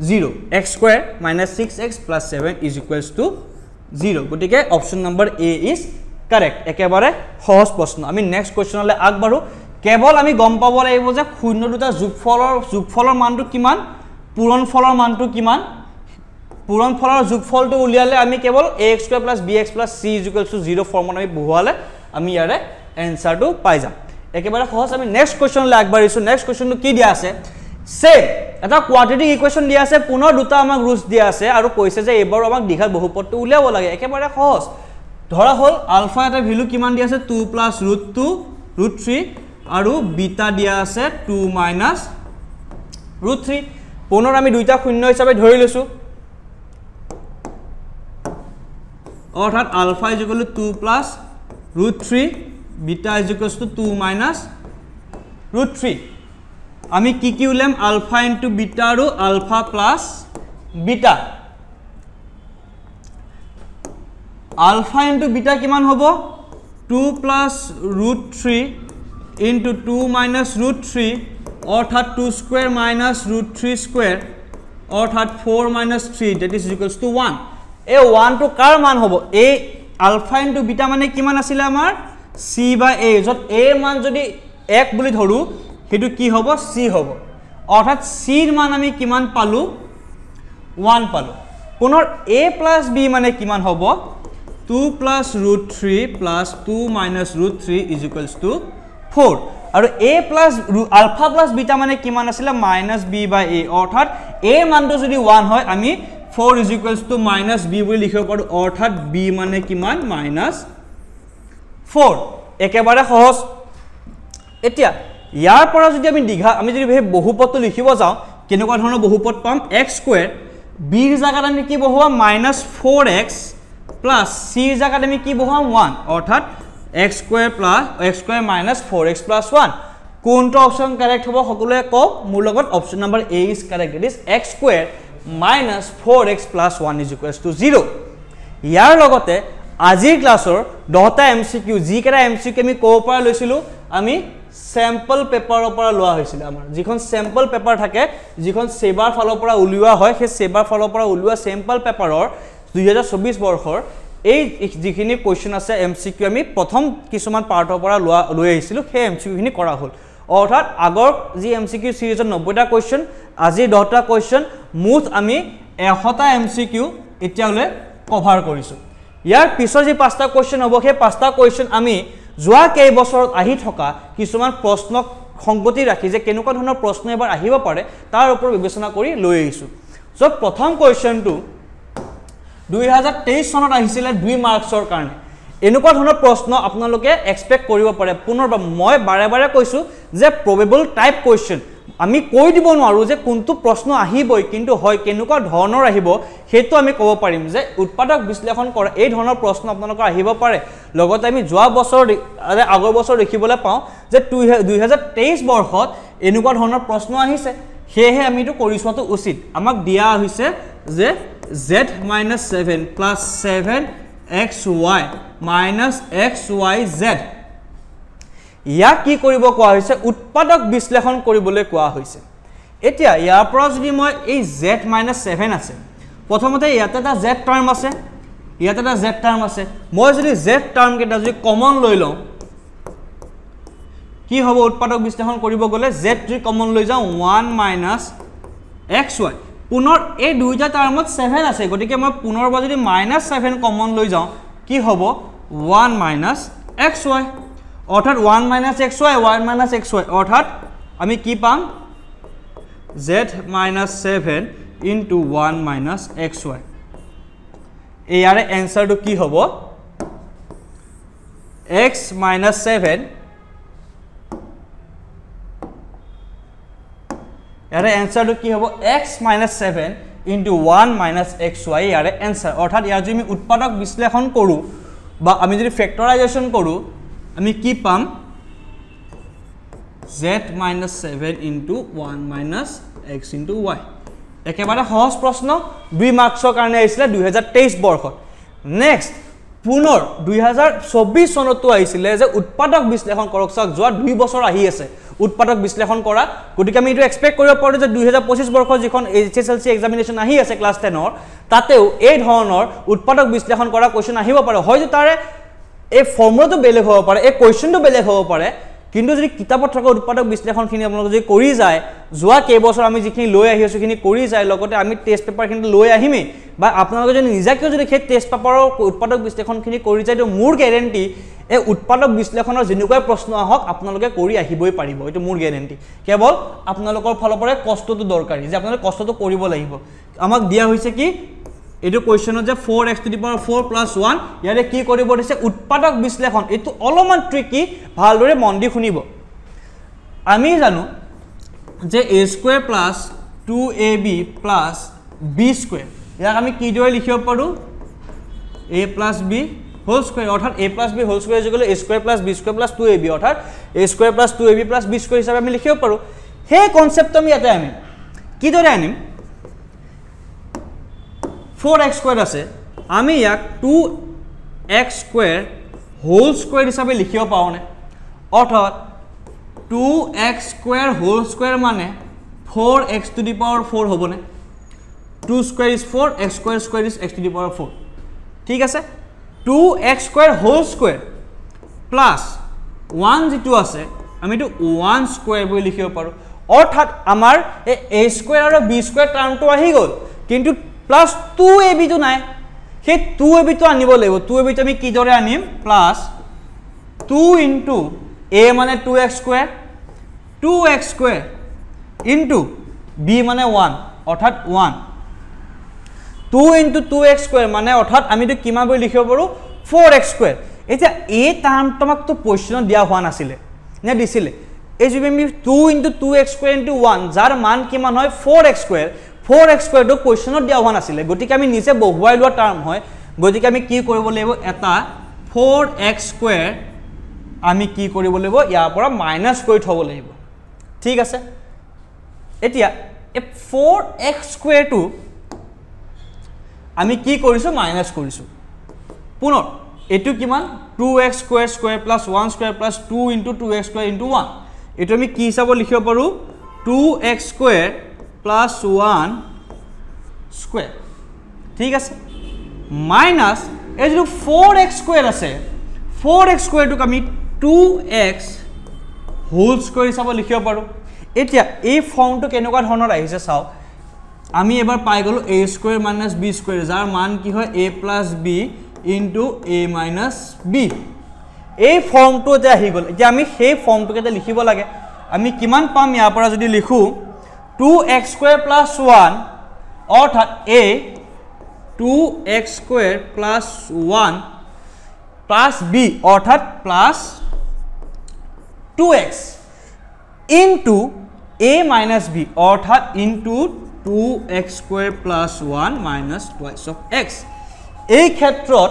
0 x² - 6x + 7 is equals to 0 গটিকে option number a is correct একেবাৰে সহজ প্ৰশ্ন আমি নেক্সট কোৱেশ্চনলে আগবাঢ়ো কেৱল আমি গম পাব লাগিব যে শূন্য দুটা যোগফলৰ মানটো কিমান পূৰণফলৰ মানটো কিমান পূৰণফলৰ যোগফলটো উলিয়ালে আমি কেৱল ax² + bx + c = 0 ফৰ্মত আমি বহুৱালে আমি ইয়াৰে এনসাৰটো পাই যাম একেবাৰে সহজ আমি নেক্সট কোৱেশ্চনলে আগবাঢ়িছো নেক্সট কোৱেশ্চনটো কি দিয়া আছে সেম এটা কোয়াড্ৰেটিক ইকুৱেশন দিয়া আছে পুনৰ দুটা আমাক ৰুটস দিয়া আছে আৰু কৈছে যে এবাৰ আমাক দ্বিঘাত বহুপদটো উলিয়াব লাগে একেবাৰে সহজ ধৰা হল আলফা এটা ভ্যালু কিমান দিয়া আছে 2 + √2 √3 আৰু বিটা দিয়া আছে 2 - √3 পুনৰ আমি দুইটা শূন্য হিচাপে ধৰি লৈছো অৰ্থাৎ আলফা = 2 + √3 বিটা = 2 - √3 আমি কি কি উলাম আলফা ইনটু বিটা আৰু alpha plus beta alpha into beta কিমান হ'ব 2 + √3 into 2 - √3 অৰ্থাৎ 2² - √3² অৰ্থাৎ 4 - 3 that is equals to 1 এই 1 টো কাৰ মান হ'ব এই আলফা ইনটু বিটা মানে কিমান আছিল আমাৰ c/a যত a মান যদি 1 বুলি ধৰো হেতু কি হ'ব c হ'ব অৰ্থাৎ c ৰ মান আমি কিমান পালো 1 পালো পুনৰ a + b মানে কিমান হ'ব 2 + √3 + 2 - √3 is equals to 4 আৰু a + আলফা + বিটা মানে কিমান আছিল -b/a অৰ্থাৎ a মানটো যদি 1 হয় আমি 4 is equals to -b বুলি লিখিব পাৰো অৰ্থাৎ b মানে কিমান -4 একেবাৰে সহজ এতিয়া ইয়াৰ পৰা যদি আমি যদি বহুপদটো লিখিব যাও কেনেকুৱা ধৰণৰ বহুপদ পাম x² b ৰ জাগাত আমি কি বহুৱাম -4x + c ৰ জাগাত আমি কি বহুৱাম 1 অৰ্থাৎ x² - 4x + 1 কোনটো অপশন কাৰেক্ট হ'ব সকলোৱে কওক মোৰ লগত option number a is correct it is x² minus 4x plus 1 is equals to 0. ইয়াৰ লগতে আজিৰ ক্লাছৰ 10টা MCQ যিকেইটা MCQ আমি ক'ৰ পৰা লৈছিলো আমি স্যাম্পল পেপাৰৰ পৰা লোৱা হৈছিল আমাৰ যিখন স্যাম্পল পেপাৰ থাকে যিখন সেবাৰ ফালৰ পৰা উলিওৱা হয় সেই সেবাৰ ফালৰ পৰা উলিওৱা স্যাম্পল পেপাৰৰ 2024 বৰ্ষৰ এই যিখিনি কোৱেশ্চন আছে MCQ আমি প্ৰথম কিছুমান পাৰ্টৰ পৰা লৈ আহিছিলো সেই MCQ খিনি কৰা হ'ল অৰ্থাৎ আগৰ যি MCQ সিৰিজৰ 90টা কোৱেশ্চন আজি 10টা কোৱেশ্চন মুঠ আমি 100টা MCQ এতিয়ালৈ কভাৰ কৰিছো ইয়াৰ পিছৰ যি 5টা কোৱেশ্চন হ'ব সেই 5টা কোৱেশ্চন আমি যোৱা কেই বছৰত আহি থকা কিছুমান প্ৰশ্নক সংগতি ৰাখি যে কেনেকুৱা ধৰণৰ প্ৰশ্ন এবাৰ আহিব পাৰে তাৰ ওপৰত বিবেচনা কৰি লৈ আহিছো সো প্ৰথম কোৱেশ্চনটো 2023 চনত আহিছিল 2 মাৰ্কছৰ কাৰণে এনেকুৱা ধৰণৰ প্ৰশ্ন আপোনালোকে এক্সপেক্ট কৰিব পাৰে পুনৰবাৰ মই বাৰে বাৰে কৈছো যে প্ৰবেবল টাইপ কোৱেশ্চন আমি কৈ দিব নোৱাৰো যে কোনটো প্ৰশ্ন আহিবই কিন্তু হয় কেনেকুৱা ধৰণৰ আহিব হেতু আমি ক'ব পাৰিম যে উৎপাদক বিশ্লেষণ কৰা এই ধৰণৰ প্ৰশ্ন আপোনালোকৰ আহিব পাৰে লগতে আমি যোৱা বছৰ আগৰ বছৰ দেখিবলৈ পাওঁ যে 2023 বৰ্ষত এনেকুৱা ধৰণৰ প্ৰশ্ন আহিছে হেহে আমি এটো কৰিছোৱাটো উচিত আমাক দিয়া হৈছে যে z - 7 + 7xy - xyz ইয়া কি কৰিব কোৱা হৈছে উৎপাদক বিশ্লেষণ কৰিবলৈ কোৱা হৈছে এতিয়া ইয়াৰ পৰা যদি মই এই z - 7 আছে প্ৰথমতে ইয়াতে এটা z টাৰ্ম আছে ইয়াতে এটা z টাৰ্ম আছে মই যদি z টাৰ্ম কেটা যদি কমন লৈ লওঁ কি হ'ব উৎপাদক বিশ্লেষণ কৰিব গলে z যদি কমন লৈ যাওঁ 1 - xy পুনৰ এই দুইটা টাৰ্মত 7 আছে গতিকে মই পুনৰবা যদি -7 কমন লৈ যাওঁ কি হ'ব 1 - xy অৰ্থাৎ 1 - xy 1 - xy অৰ্থাৎ আমি কি পাম z - 7 into 1 - xy ইয়াৰে এনসাৰটো কি হ'ব x - 7 ইয়াৰে এনসাৰটো কি হ'ব x - 7 into 1 - xy ইয়াৰে এনসাৰ অৰ্থাৎ ইয়াৰ যদি আমি উৎপাদক বিশ্লেষণ কৰো বা আমি যদি ফেক্টৰাইজেচন কৰো আমি কি পাম z - 7 into 1 - x into y একেবাৰে সহজ প্ৰশ্ন 2 মাৰ্কছৰ কাৰণে আহিছিল 2023 বৰ্ষত নেক্সট পুনৰ 2024 চনতো আহিছিল যে উৎপাদক বিশ্লেষণ কৰক চাওক যোৱা 2 বছৰ আহি আছে উৎপাদক বিশ্লেষণ কৰা গতিকে আমি এটো এক্সপেক্ট কৰিব পাৰো যে 2025 বৰ্ষৰ যিখন HSLC এক্সামিনেচন আহি আছে ক্লাস 10 ৰ তাতেও এই ধৰণৰ উৎপাদক বিশ্লেষণ কৰা কোৱেশ্চন আহিব পাৰে হয়তো তাৰে এই ফৰ্মুলাটো বেলেগ হ'ব পাৰে এই কোৱেশ্চনটো বেলেগ হ'ব পাৰে কিন্তু যদি কিতাপত থকা উৎপাদক বিশ্লেষণখিনি আপোনালোকে যদি কৰি যায় যোৱা কেইবছৰ আমি যিখিনি লৈ আহি আছো খিনি কৰি যায় লগতে আমি টেষ্ট পেপাৰখিনি লৈ আহিমেই বা আপোনালোকে যদি নিজাকৈ যদি সেই টেষ্ট পেপাৰৰ উৎপাদক বিশ্লেষণখিনি কৰি যায় তো মোৰ গ্যাৰান্টি এই উৎপাদক বিশ্লেষণৰ যেনেকুৱা প্ৰশ্ন আহক আপোনালোকে কৰি আহিবই পাৰিব এটো মোৰ গ্যাৰান্টি কেৱল আপোনালোকৰ ফালৰ পৰা কষ্টটো দৰকাৰী যে আপোনালোকে কষ্টটো কৰিব লাগিব আমাক দিয়া হৈছে কি এটো কোৱেশ্চনত যে 4x to the power 4 plus 1 ইয়াৰে কি কৰিব দিছে উৎপাদক বিশ্লেষণ এটো অলপমান ট্ৰিকি ভালদৰে মন দি শুনিব আমি জানো যে a square plus 2ab plus b square ইয়াক আমি কি দৰে লিখিব পাৰো a plus b whole square অৰ্থাৎ a plus b whole square যোগলে a square plus b square plus 2ab অৰ্থাৎ a square plus 2ab plus b square হিচাপে আমি লিখিব পাৰো হে কনসেপ্ট আমি ইয়াতে আনিম কি দৰে আনিম 4x square আছে আমি ইয়াক 2x square whole square হিচাপে লিখিব পাওনে অৰ্থাৎ 2x square whole square মানে 4x to the power 4 হ'বনে 2 square is 4 x square is x to the power 4 ঠিক আছে 2x square whole square plus 1 যেটো আছে আমি এটো 1 square বুলি লিখিব পাৰো অৰ্থাৎ আমাৰ এই a square আৰু b square টাৰ্মটো আহি গল কিন্তু plus 2ab তো নাই হে 2ab তো আনিব লাগিব 2ab তো আমি কি দৰে আনিম plus 2 into a মানে 2x square into b মানে 1 অৰ্থাৎ 1 2 into 2x square মানে অৰ্থাৎ আমি তো কিমান বুলি লিখিব পাৰো 4x square এতিয়া এই টাৰ্মটো আমাক তো কোৱেশ্চনত দিয়া হোৱা নাছিলে নে দিছিলে এই যদি আমি 2 into 2x square into 1 যাৰ মান কিমান হয় 4x square 4x square তো কোৱেশ্চনত দিয়া হোৱা নাছিলে গতিকে আমি নিচে বহুৱাই লোৱা টাৰ্ম হয় গতিকে আমি কি কৰিব লাগিব এটা 4x square আমি কি কৰিব লাগিব ইয়াৰ পৰা মাইনাস কৰি থব লাগিব ঠিক আছে এতিয়া এই 4x square টো আমি কি কৰিছো মাইনাস কৰিছো পুনৰ এটো কিমান 2x square square plus 1 square plus 2 into 2x square into 1 এটো আমি কি হিচাপত লিখিব পাৰো 2x স্কয়াৰ প্লাস 1 স্কয়াৰ ঠিক আছে মাইনাস এই যে 4x স্কয়াৰ আছে 4x স্কয়াৰ টুক আমি 2x হোল স্কয়াৰ হিচাপত লিখিব পাৰো এতিয়া এই ফৰ্মটো কেনেকুৱা ধৰণৰ আহিছে চাও আমি এবাৰ পাই গলো a square minus b square যাৰ মান কি হয় a plus b into a minus b এই ফৰ্মটো যে আহি গল এতিয়া আমি সেই ফৰ্মটোকে যে লিখিব লাগে আমি কিমান পাম ইয়াৰ পৰা যদি লিখো 2x স্কয়াৰ প্লাস 1 অৰ্থাৎ a 2x square plus 1 plus b অর্থাৎ plus 2x into a minus b অর্থাৎ into 2x square plus 1 minus twice of x এই ক্ষেত্ৰত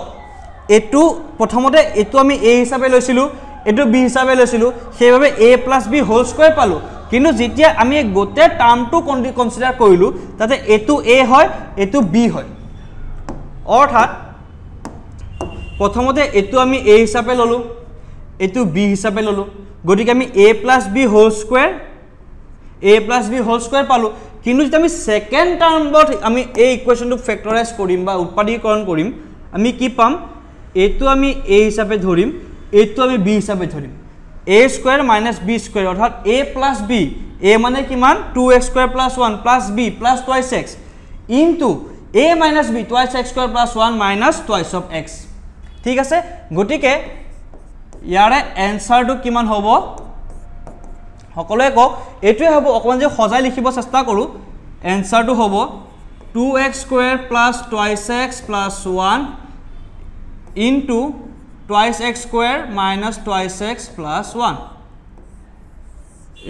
এটো প্ৰথমতে এটো আমি a হিচাপে লৈছিলো এটো b হিচাপে লৈছিলো সেইভাবে a plus b whole square পালো কিন্তু যেতিয়া আমি গোটে টার্মটো কনসিডার কৰিলো তাতে এটো a হয় এটো b হয় অৰ্থাৎ প্ৰথমতে এটো আমি a হিচাপে ললো এটো b হিচাপে ললো গতিকে আমি a plus b whole square পালো কিন্তু যদি আমি সেকেন্ড টাৰ্মত আমি এই ইকুয়েশনটো ফ্যাক্টৰাইজ কৰিম বা উৎপাদীকৰণ কৰিম আমি কি পাম এটো আমি a হিচাপে ধৰিম এটো আমি b হিচাপে ধৰিম a square minus b square অৰ্থাৎ a plus b a মানে কিমান 2x square plus 1 plus b plus twice x into a minus b twice x square plus 1 minus twice of x ঠিক আছে গটিকে ইয়াৰে এনসাৰটো কিমান হ'ব সকলোৱে কক এটোৱে হ'ব অকমান যে সজাই লিখিব চেষ্টা কৰো এনসাৰটো হ'ব 2x square plus twice x plus 1 into twice x square minus twice x plus 1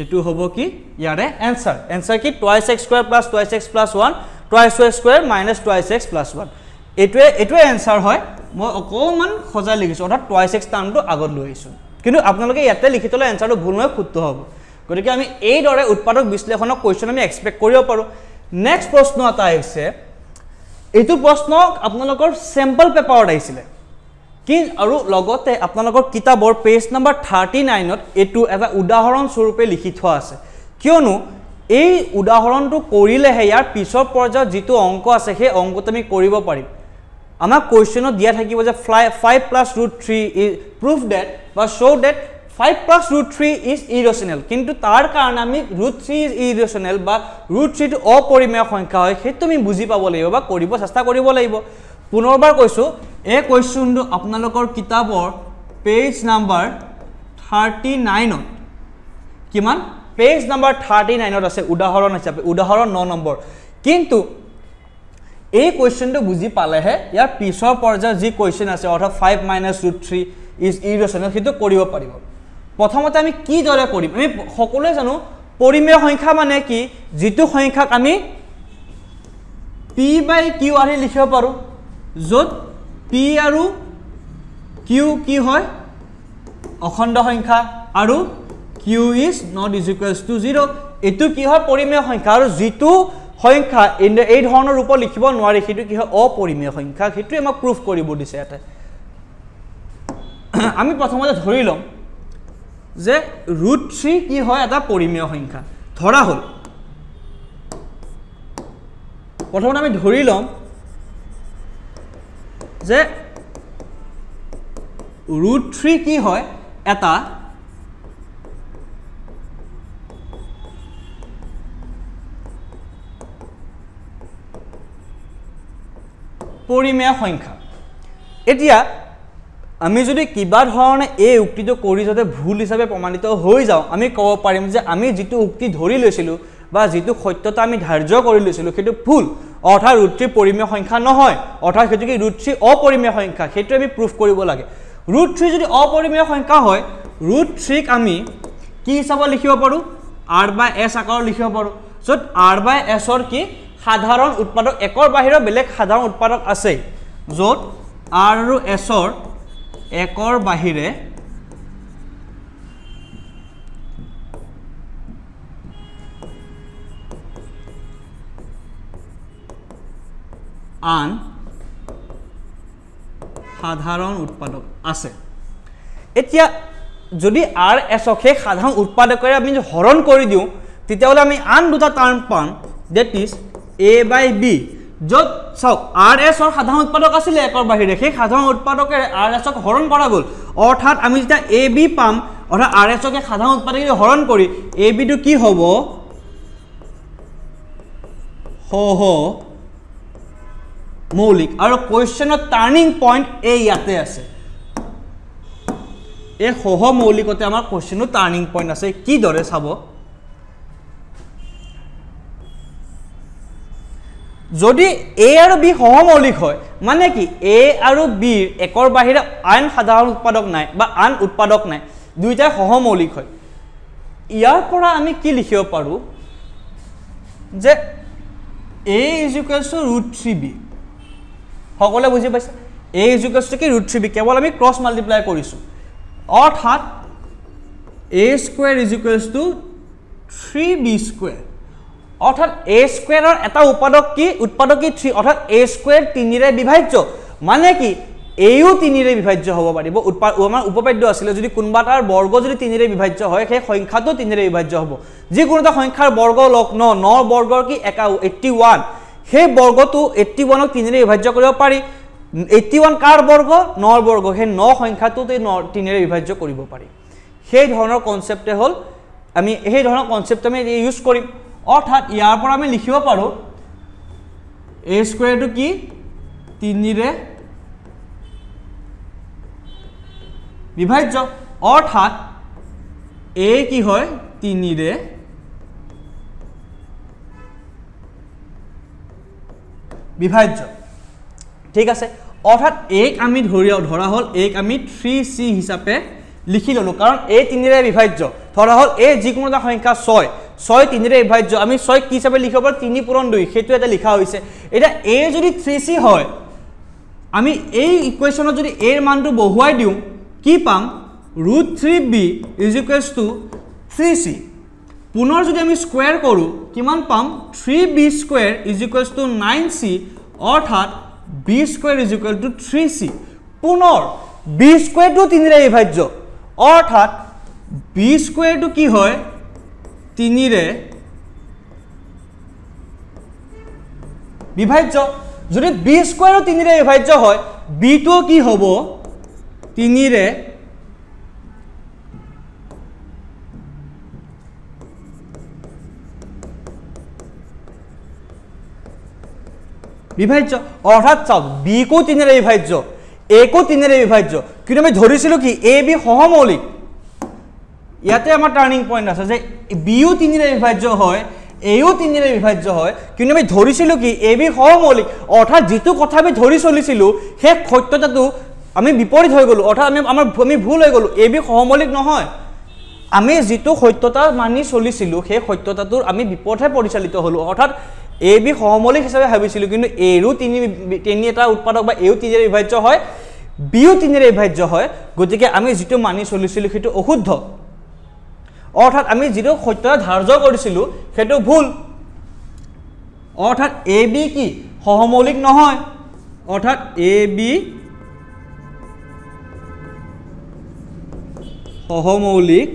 এটো হ'ব কি ইয়াৰে এনসাৰ কি twice x square plus twice x plus 1 twice x square minus twice x plus 1 এটোৱে এনসাৰ হয় মই অকমান খজাই লিখিছো অৰ্থাৎ twice x টাৰ্মটো আগত লৈ আহিছো কিন্তু আপোনালোকে ইয়াতে লিখি তলে এনসাৰটো ভুল নহয় শুদ্ধ হ'ব গতিকে আমি এই দৰে উৎপাদক বিশ্লেষণৰ কোৱেশ্চন আমি এক্সপেক্ট কৰিব পাৰো নেক্সট প্ৰশ্ন এটা আছে এইটো প্ৰশ্ন আপোনালোকৰ স্যাম্পল পেপাৰত আহিছিলে কি আৰু লগতে আপোনালোকৰ কিতাপৰ পেজ নম্বৰ 39 ত এটো এটা উদাহৰণ স্বৰূপে লিখি থোৱা আছে কিয়নো এই উদাহৰণটো কৰিলেহে ইয়াৰ পিছৰ পৰ্যায়ত যেটো অংক আছে সেই অংকটো আমি কৰিব পাৰিম আমাৰ কোৱেশ্চনত দিয়া থাকিব যে 5 plus root 3 is prove that বা show that 5 plus root 3 is irrational কিন্তু তাৰ কাৰণে আমি root 3 is irrational বা root 3 টো অপৰিমেয় সংখ্যা হয় সেইটো আমি বুজি পাব লাগিব বা কৰিব চেষ্টা কৰিব লাগিব পুনৰবাৰ কৈছো এই কোৱেশ্চনটো আপোনালোকৰ কিতাপৰ পেজ নম্বৰ 39 ত কিমান পেজ নম্বৰ 39 ত আছে উদাহৰণ হিচাপে উদাহৰণ 9 নম্বৰ কিন্তু এই কোৱেশ্চনটো বুজি পালেহে ইয়াৰ পিছৰ পৰ্যায়ৰ যি কোৱেশ্চন আছে অৰ্থাৎ 5 minus root 3 is irrational হেতু কৰিব পাৰিব প্ৰথমতে আমি কি দৰে কৰিম আমি সকলোৱে জানো পৰিমেয় সংখ্যা মানে কি যেটো সংখ্যাক আমি p by q আহি লিখিব পাৰো যত p আৰু q কি হয় অখণ্ড সংখ্যা আৰু q is not is equals to 0 এটো কি হয় পৰিমেয় সংখ্যা আৰু যেটো সংখ্যা এই ধৰণৰ ৰূপত লিখিব নোৱাৰি হেতু কি হয় অপৰিমেয় সংখ্যা হেতু আমাক প্ৰুফ কৰিব দিছে এটা আমি প্ৰথমতে ধৰি লম যে root 3 কি হয় এটা পৰিমেয় সংখ্যা ধৰা হল প্ৰথমতে আমি ধৰি লম যে root 3 কি হয় এটা পৰিমেয় সংখ্যা এতিয়া আমি যদি কিবা ধৰণে এই উক্তিটো কৰি যাতে ভুল হিচাপে প্ৰমাণিত হৈ যাও আমি ক'ব পাৰিম যে আমি যেটো উক্তি ধৰি লৈছিলো বা যেটো সত্যতা আমি ধাৰ্য কৰি লৈছিলো সেইটো ভুল অৰ্থাৎ root 3 পৰিমেয় সংখ্যা নহয় অৰ্থাৎ সেইটো কি root 3 অপৰিমেয় সংখ্যা সেইটো আমি প্ৰুফ কৰিব লাগে root 3 যদি অপৰিমেয় সংখ্যা হয় root 3 ক আমি কি হিচাপে লিখিব পাৰো r by s আকাৰত লিখিব পাৰো যত r by s ৰ কি সাধাৰণ উৎপাদক একৰ বাহিৰে বেলেগ সাধাৰণ উৎপাদক আছে যত r আৰু s ৰ একৰ বাহিৰে আন সাধাৰণ উৎপাদক আছে এতিয়া যদি RS কে সাধাৰণ উৎপাদকেৰে আমি হৰণ কৰি দিও তেতিয়াহলে আমি আন দুটা টাৰ্ম পাম that is A by B যত চাওক RS ৰ সাধাৰণ উৎপাদক আছিল একৰ বাহিৰে সেই সাধাৰণ উৎপাদকেৰে RS ক হৰণ কৰা গল অৰ্থাৎ আমি যেটা AB পাম অৰ্থাৎ RS কে সাধাৰণ উৎপাদকেৰে হৰণ কৰি AB টো কি হ'ব মৌলিক আৰু কোৱেশ্চনৰ টাৰ্নিং পইণ্ট এই ইয়াতে আছে এই মৌলিকতে আমাৰ কোৱেশ্চনৰ টাৰ্নিং পইণ্ট আছে কি দৰে চাব যদি A আৰু B সহমৌলিক হয় মানে কি A আৰু B একৰ বাহিৰে আন সাধাৰণ উৎপাদক নাই বা আন উৎপাদক নাই দুইটাই সহমৌলিক হয় ইয়াৰ পৰা আমি কি লিখিব পাৰো যে A is equals to root 3B সকলে বুজি পাইছে A is equals to কি root 3B কেৱল আমি ক্ৰস মাল্টিপ্লাই কৰিছো অৰ্থাৎ A square is equals to 3B square অৰ্থাৎ a স্কয়াৰৰ এটা উৎপাদক কি 3 অৰ্থাৎ a স্কয়াৰ 3 ৰে বিভাজ্য মানে কি এও 3 ৰে বিভাজ্য হ'ব পাৰিব আমাৰ উপপাদ্য আছিল যদি কোনবা তাৰ বৰ্গ যদি 3 ৰে বিভাজ্য হয় সেই সংখ্যাটো 3 ৰে বিভাজ্য হ'ব যি কোনোটা সংখ্যাৰ বৰ্গ লগ 9 বৰ্গৰ কি 81 সেই বৰ্গটো 81 ক 3 ৰে বিভাজ্য কৰিব পাৰি 81 কাৰ বৰ্গ 9 বৰ্গ সেই 9 সংখ্যাটো 3 ৰে বিভাজ্য কৰিব পাৰি সেই ধৰণৰ কনসেপ্টে হল আমি এই ধৰণৰ কনসেপ্ট আমি ইউজ কৰিম অৰ্থাৎ ইয়াৰ পৰা আমি লিখিব পাৰো a স্কয়াৰ টু কি 3 ৰে বিভাজ্য অৰ্থাৎ a কি হয় 3 ৰে বিভাজ্য ঠিক আছে অৰ্থাৎ এক আমি ধৰা হল এক আমি 3c হিচাপে লিখি ললো কাৰণ a 3 ৰে বিভাজ্য ধৰা হল a যিকোনো এটা সংখ্যা 6 3 ৰে বিভাজ্য আমি 6 কি হিচাপে লিখিব পাৰো 3 পূৰণ 2 হেতু এটা লিখা হৈছে এটা a যদি 3c হয় আমি এই ইকুৱেচনত যদি a এৰ মানটো বহুৱাই দিও কি পাম √3b = 3c পুনৰ যদি আমি স্কয়াৰ কৰো কিমান পাম 3b² = 9c অৰ্থাৎ b² = 3c পুনৰ b² টো 3 ৰে বিভাজ্য অৰ্থাৎ b² টো কি হয় 3 ৰে বিভাজ্য যদি b² ও 3 ৰে বিভাজ্য হয় b টো কি হ'ব 3 ৰে বিভাজ্য অৰ্থাৎ চাও b কো 3 ৰে বিভাজ্য a কো 3 ৰে বিভাজ্য কিন্তু আমি ধৰিছিলো কি a b সহমৌলিক ইয়াতে আমাৰ টাৰ্নিং পইণ্ট আছে যে b ও 3 ৰে বিভাজ্য হয় a ও 3 ৰে বিভাজ্য হয় কিন্তু আমি ধৰিছিলো কি a b সহমৌলিক অৰ্থাৎ যেটো কথা আমি ধৰি চলিছিলো হে সত্যতাটো আমি বিপৰীত হৈ গলো অৰ্থাৎ আমি ভুল হৈ গলো a b সহমৌলিক নহয় আমি যেটো সত্যতা মানি চলিছিলো হে সত্যতাটোৰ আমি বিপথে পৰিচালিত হলো অৰ্থাৎ a b সহমৌলিক হিচাপে ভাবিছিলো কিন্তু a ৰো 3 এটা উৎপাদক বা a ও 3 ৰে বিভাজ্য হয় b ও 3 ৰে বিভাজ্য হয় গতিকে আমি যেটো মানি চলিছিলো হেতু অশুদ্ধ অৰ্থাৎ আমি যেটো সত্যতা ধাৰ্য কৰিছিলো হেতু ভুল অৰ্থাৎ a b কি সহমৌলিক নহয় অৰ্থাৎ a b সহমৌলিক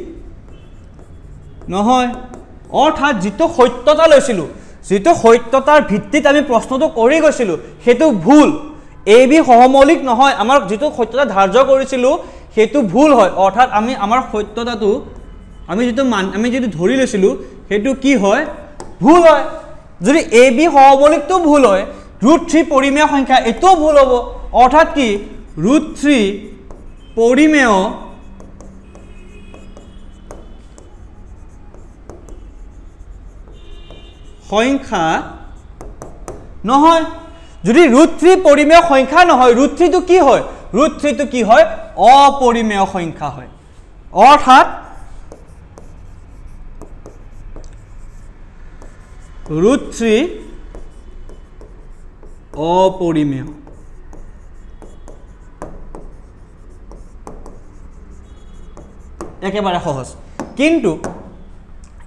নহয় অৰ্থাৎ যেটো সত্যতা লৈছিলো যেটো সত্যতাৰ ভিত্তিত আমি প্ৰশ্নটো কৰি গৈছিলো হেতু ভুল a b সহমৌলিক নহয় আমাৰ যেটো সত্যতা ধাৰ্য কৰিছিলো হেতু ভুল হয় অৰ্থাৎ আমি আমাৰ সত্যতাটো আমি যেটো ধৰি লৈছিলো হেতু কি হয় ভুল হয় যদি a b সহমৌলিকটো ভুল হয় √3 পৰিমেয় সংখ্যা এটো ভুল হ'ব অৰ্থাৎ কি √3 পৰিমেয় সংখ্যা নহয় যদি √3 পৰিমেয় সংখ্যা নহয় √3 টো কি হয় √3 টো কি হয় অপৰিমেয় সংখ্যা হয় অৰ্থাৎ √3 অপৰিমেয় একেবাৰে সহজ কিন্তু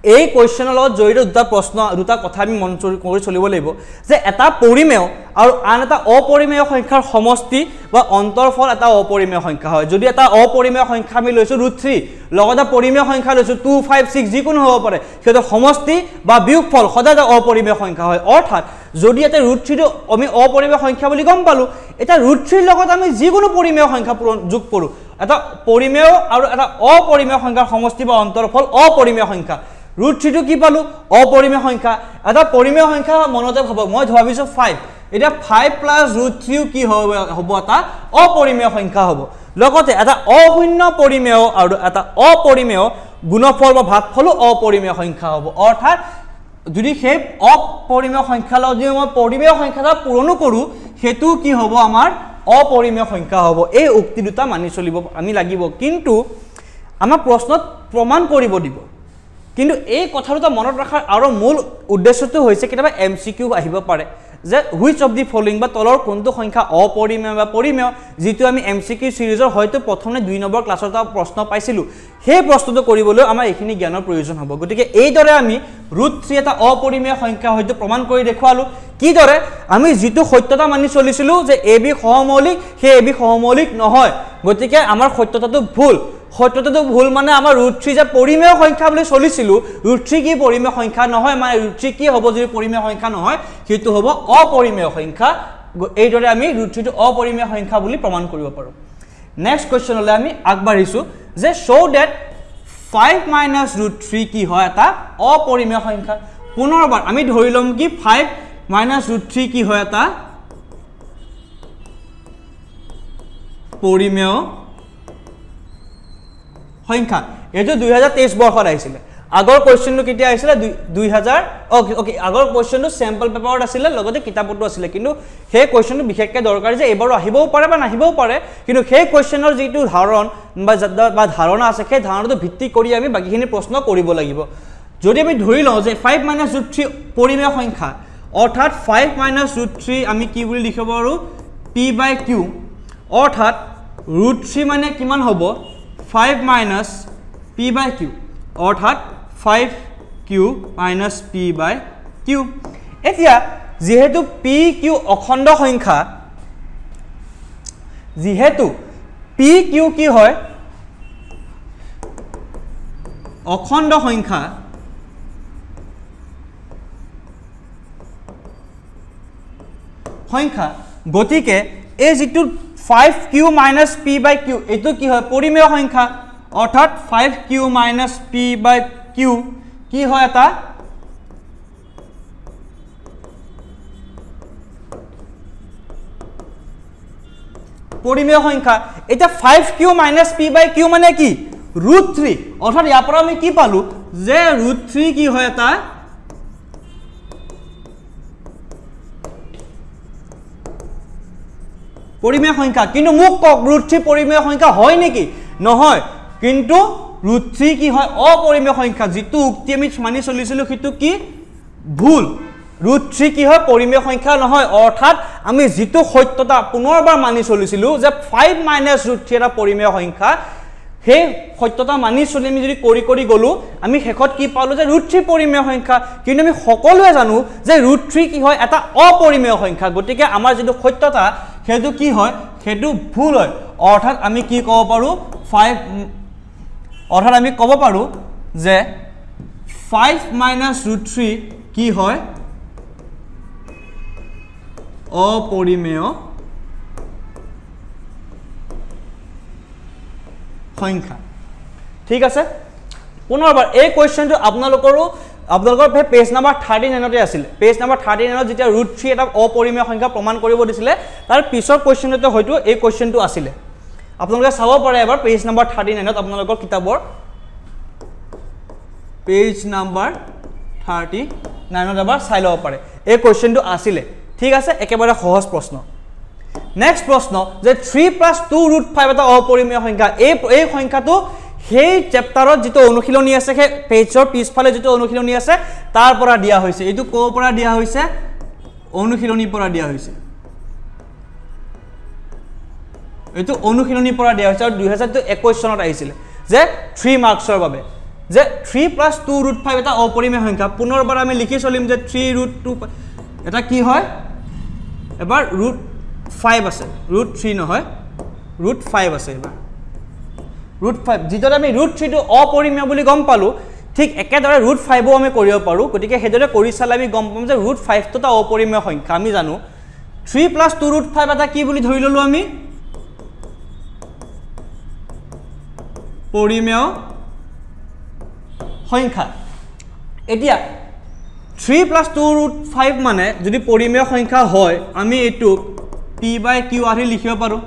এই কোৱেশ্চনৰ লগত জড়িত দুটা প্ৰশ্ন দুটা কথা আমি মন কৰি চলিব লাগিব যে এটা পৰিমেয় আৰু আন এটা অপৰিমেয় সংখ্যাৰ সমষ্টি বা অন্তৰফল এটা অপৰিমেয় সংখ্যা হয় যদি এটা অপৰিমেয় সংখ্যা আমি লৈছো √3 লগতে পৰিমেয় সংখ্যা লৈছো 2 5 6 যিকোনো হ'ব পাৰে সেইটো সমষ্টি বা বিয়োগফল সদায় এটা অপৰিমেয় সংখ্যা হয় অৰ্থাৎ যদি এটা √3 টো আমি অপৰিমেয় সংখ্যা বুলি গম পালো এটা √3 লগত আমি যিকোনো পৰিমেয় সংখ্যা যোগ কৰো এটা পৰিমেয় আৰু এটা অপৰিমেয় সংখ্যাৰ সমষ্টি বা অন্তৰফল অপৰিমেয় সংখ্যা √3 টো কি পালো অপৰিমেয় সংখ্যা এটা পৰিমেয় সংখ্যা মনতে ভাবক মই ভাবিছো 5 এটা 5 + √3 কি হ'ব এটা অপৰিমেয় সংখ্যা হ'ব লগতে এটা অশূন্য পৰিমেয় আৰু এটা অপৰিমেয় গুণফল বা ভাগফলো অপৰিমেয় সংখ্যা হ'ব অৰ্থাৎ যদি সেই অপৰিমেয় সংখ্যা যদি মই পৰিমেয় সংখ্যাটা পূৰণ কৰো হেতু কি হ'ব আমাৰ অপৰিমেয় সংখ্যা হ'ব এই উক্তি দুটা মানি চলিব আমি লাগিব কিন্তু আমাৰ প্ৰশ্নত প্ৰমাণ কৰিব দিব কিন্তু এই কথাটো মনত ৰাখাৰ আৰু মূল উদ্দেশ্যটো হৈছে কেতিয়াবা এমসিকিউ আহিব পাৰে যে হুইচ অফ দি ফলোইং বা তলৰ কোনটো সংখ্যা অপৰিমেয় বা পৰিমেয় যেটো আমি এমসিকিউ সিৰিজৰ হয়তো প্ৰথমে 2 নম্বৰ ক্লাছত এটা প্ৰশ্ন পাইছিলো সেই প্ৰশ্নটো কৰিবলৈ আমাৰ এইখিনি জ্ঞানৰ প্ৰয়োজন হ'ব গতিকে এই দৰে আমি √3 এটা অপৰিমেয় সংখ্যা হয়তো প্ৰমাণ কৰি দেখুৱালো কি দৰে আমি যেটো সত্যতা মানি চলিছিলো যে ab সহমৌলিক সেই ab সহমৌলিক নহয় গতিকে আমাৰ সত্যতাটো ভুল সত্যতাটো ভুল মানে আমাৰ √3 যে পৰিমেয় সংখ্যা বুলি চলিছিল √3 কি পৰিমেয় সংখ্যা নহয় মানে √3 কি হ'ব যদি পৰিমেয় সংখ্যা নহয় সেইটো হ'ব অপৰিমেয় সংখ্যা এই দৰে আমি √3 টো অপৰিমেয় সংখ্যা বুলি প্ৰমাণ কৰিব পাৰো নেক্সট কোৱেশ্চনলৈ আমি আগবাঢ়িছো যে show that 5 - √3 কি হয় এটা অপৰিমেয় সংখ্যা পুনৰবাৰ আমি ধৰি লম কি 5 - √3 কি হয় এটা পৰিমেয় সংখ্যা এটো 2023 বৰ্ষত আহিছিল আগৰ কোৱেশ্চনটো কেতিয়া আহিছিল 2000 ওকে আগৰ কোৱেশ্চনটো স্যাম্পল পেপাৰত আছিল লগতে কিতাপতো আছিল কিন্তু সেই কোৱেশ্চনটো বিশেষকৈ দৰকাৰী যে এবাৰ আহিবও পাৰে বা নাহিবও পাৰে কিন্তু সেই কোৱেশ্চনৰ যেটো ধাৰণ বা ধাৰণা আছে সেই ধাৰণাটো ভিত্তি কৰি আমি বাকিখিনি প্ৰশ্ন কৰিব লাগিব যদি আমি ধৰি লওঁ যে 5 - √3 পৰিমেয় সংখ্যা অৰ্থাৎ 5 - √3 আমি কি বুলি লিখিব পাৰো p/q অৰ্থাৎ √3 মানে কিমান হ'ব 5 - p/q অৰ্থাৎ 5q - p/q এতিয়া যেহেতু pq অখণ্ড সংখ্যা যেহেতু pq কি হয় অখণ্ড সংখ্যা গতিকে এই যেটো 5q - p/q এটো কি হয় পৰিমেয় সংখ্যা অৰ্থাৎ 5q - p/q কি হয় এটা পৰিমেয় সংখ্যা এটা 5q - p/q মানে কি √3 অৰ্থাৎ ইয়াৰ পৰা আমি কি পালো যে √3 কি হয় এটা পৰিমেয় সংখ্যা কিন্তু মোক কক √3 পৰিমেয় সংখ্যা হয় নেকি নহয় কিন্তু √3 কি হয় অপৰিমেয় সংখ্যা যেটো উক্তি আমি মানি চলিছিল সেইটো কি ভুল √3 কি হয় পৰিমেয় সংখ্যা নহয় অৰ্থাৎ আমি যেটো সত্যতা পুনৰবাৰ মানি চলিছিল যে 5 - √3 এটা পৰিমেয় সংখ্যা সেই সত্যতা মানি চলি আমি যদি কৰি গলো আমি শেষত কি পালো যে √3 পৰিমেয় সংখ্যা কিন্তু আমি সকলোৱে জানো যে √3 কি হয় এটা অপৰিমেয় সংখ্যা গতিকে আমাৰ যেটো সত্যতা হেতু কি হয় হেতু ভুল হয় অৰ্থাৎ আমি কি ক'ব পাৰো 5 অৰ্থাৎ আমি ক'ব পাৰো যে 5 - √3 কি হয় অপৰিমেয় সংখ্যা ঠিক আছে পুনৰবাৰ এই কোৱেশ্চনটো আপোনালোকৰ পেজ নাম্বাৰ 39 তে আছিল পেজ নাম্বাৰ 39 যেতিয়া √3 এটা অপৰিমেয় সংখ্যা প্ৰমাণ কৰিব দিছিলে তাৰ পিছৰ কোৱেশ্চনতে হয়তো এই কোৱেশ্চনটো আছিল আপোনালোকে চাব পাৰে এবাৰ পেজ নাম্বাৰ 39 ত আপোনালোকৰ কিতাপৰ পেজ নাম্বাৰ 39 ত এবাৰ চাই ল'ব পাৰে এই কোৱেশ্চনটো আছিল ঠিক আছে একেবাৰে সহজ প্ৰশ্ন নেক্সট প্ৰশ্ন যে 3 + 2 √5 এটা অপৰিমেয় সংখ্যা এই সংখ্যাটো সেই চেপ্টাৰত যেটো অনুশীলনী আছে সেই পেজৰ পিছফালে যেটো অনুশীলনী আছে তাৰ পৰা দিয়া হৈছে এটো কোৰ পৰা দিয়া হৈছে অনুশীলনীৰ পৰা দিয়া হৈছে এটো অনুশীলনীৰ পৰা দিয়া হৈছে আৰু 2021 চনত আহিছিল যে 3 মাৰ্কছৰ বাবে যে 3 + 2√5 এটা অপৰিমেয় সংখ্যা পুনৰবাৰ আমি লিখি চলিম যে 3√2 এটা কি হয় এবাৰ √5 আছে √3 নহয় √5 আছে এবাৰ √5 যেটা আমি √3 টো অপৰিমেয় বুলি গম পালো ঠিক একেদৰে √5 ও আমি কৰিব পাৰো গতিকে হেদৰে কৰি চালে আমি গম পাম যে √5 টো এটা অপৰিমেয় সংখ্যা আমি জানো 3 + 2√5 এটা কি বুলি ধৰি ললো আমি পৰিমেয় সংখ্যা এতিয়া 3 + 2√5 মানে যদি পৰিমেয় সংখ্যা হয় আমি এটুক p/q আহি লিখিব পাৰো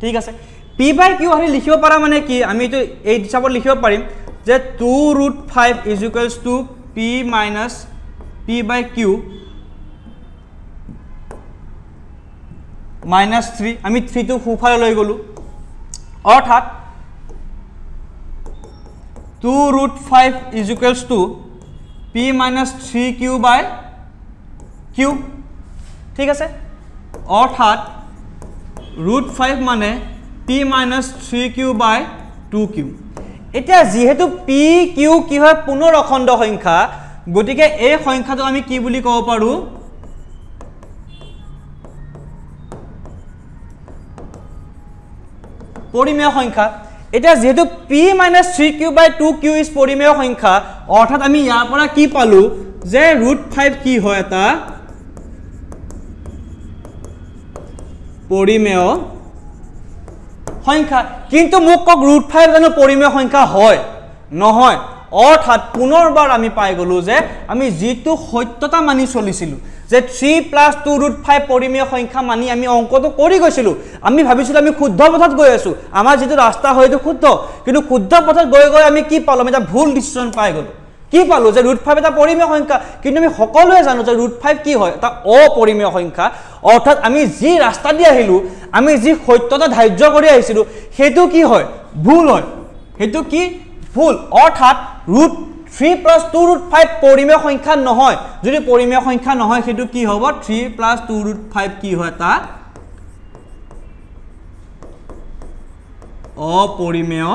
ঠিক আছে p/q আহি লিখিব পাৰা মানে কি আমি এটো এই হিচাপত লিখিব পাৰিম যে 2√5 = p - p/q -3 আমি 3 টো খুফালে লৈ গলো অৰ্থাৎ 2√5 = p - 3q/q ঠিক আছে অৰ্থাৎ √5 মানে p - 3q/2q এতিয়া যেহেতু p q কি হয় পুনৰ অখণ্ড সংখ্যা গতিকে এই সংখ্যাটো আমি কি বুলি ক'ব পাৰো পৰিমেয় সংখ্যা এটা যেহেতু p - 3q/2q ইজ পৰিমেয় সংখ্যা অৰ্থাৎ আমি ইয়াৰ পৰা কি পালো যে √5 কি হয় এটা পৰিমেয় সংখ্যা কিন্তু মোক কক √5 জানো পৰিমেয় সংখ্যা হয় নহয় অৰ্থাৎ পুনৰবাৰ আমি পাই গলো যে আমি যেটো সত্যতা মানি চলিছিল যে 3 + 2√5 পৰিমেয় সংখ্যা মানি আমি অংকটো কৰি গৈছিলো আমি ভাবিছিলো আমি শুদ্ধ পথত গৈ আছো আমাৰ যেটো ৰাস্তা হয়তো শুদ্ধ কিন্তু শুদ্ধ পথত গৈ গৈ আমি কি পালো আমি এটা ভুল ডিসিশন পাই গলো কি পালো যে √5 এটা পৰিমেয় সংখ্যা কিন্তু আমি সকলোৱে জানো যে √5 কি হয় এটা অপৰিমেয় সংখ্যা অৰ্থাৎ আমি যি ৰাস্তা দি আহিলো আমি যি সত্যতা ধাৰ্য কৰি আহিছিলো হেতু কি হয় ভুল হয় হেতু কি ভুল অৰ্থাৎ √3 + 2√5 পৰিমেয় সংখ্যা নহয় যদি পৰিমেয় সংখ্যা নহয় হেতু কি হ'ব 3 + 2√5 কি হয় তা অপৰিমেয়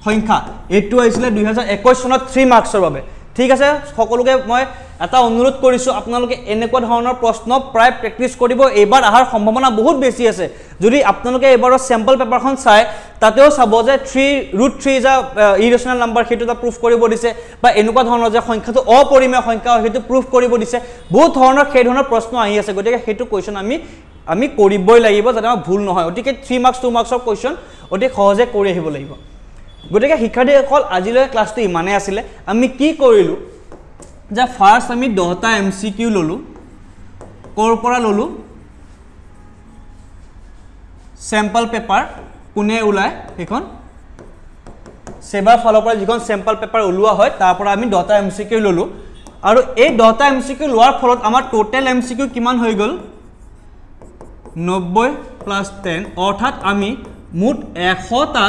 সংখ্যা এটো আইছিলে 2021 চনত 3 মাৰ্কছৰ বাবে ঠিক আছে সকলোকে মই এটা অনুৰোধ কৰিছো আপোনালোকে এনেকুৱা ধৰণৰ প্ৰশ্ন প্ৰায় প্ৰেক্টিস কৰিব এবাৰ আহাৰ সম্ভাৱনা বহুত বেছি আছে যদি আপোনালোকে এবাৰৰ স্যাম্পল পেপাৰখন চাই তাতেও চাব যে 3√3 ইজ আ ইৰেশনাল নাম্বাৰ হেতুটা প্ৰুফ কৰিব দিছে বা এনেকুৱা ধৰণৰ যে সংখ্যাটো অপৰিমেয় সংখ্যা হেতু প্ৰুফ কৰিব দিছে বহুত ধৰণৰ সেই ধৰণৰ প্ৰশ্ন আহি আছে গতিকে হেতু কোৱেশ্চন আমি কৰিবই লাগিব যাতে আমাৰ ভুল নহয় অতিকে 3 মাৰ্কছ 2 মাৰ্কছৰ কোৱেশ্চন অতি সহজে কৰি আহিব লাগিব গতিকে শিক্ষাৰ্থীসকল আজিলৈ ক্লাছটো ইমানে আছিল আমি কি কৰিলো যে ফাৰ্স্ট আমি 10টা এমসিকিউ ললো কৰ পৰা ললো স্যাম্পল পেপাৰ কোনে উলাই এখন সেবাৰ ফলৰ পৰা যিখন স্যাম্পল পেপাৰ ওলোৱা হয় তাৰ পৰা আমি 10টা এমসিকিউ ললো আৰু এই 10টা এমসিকিউ লোৱাৰ ফলত আমাৰ টোটাল এমসিকিউ কিমান হৈ গল 90 + 10 অৰ্থাৎ আমি মুঠ 100টা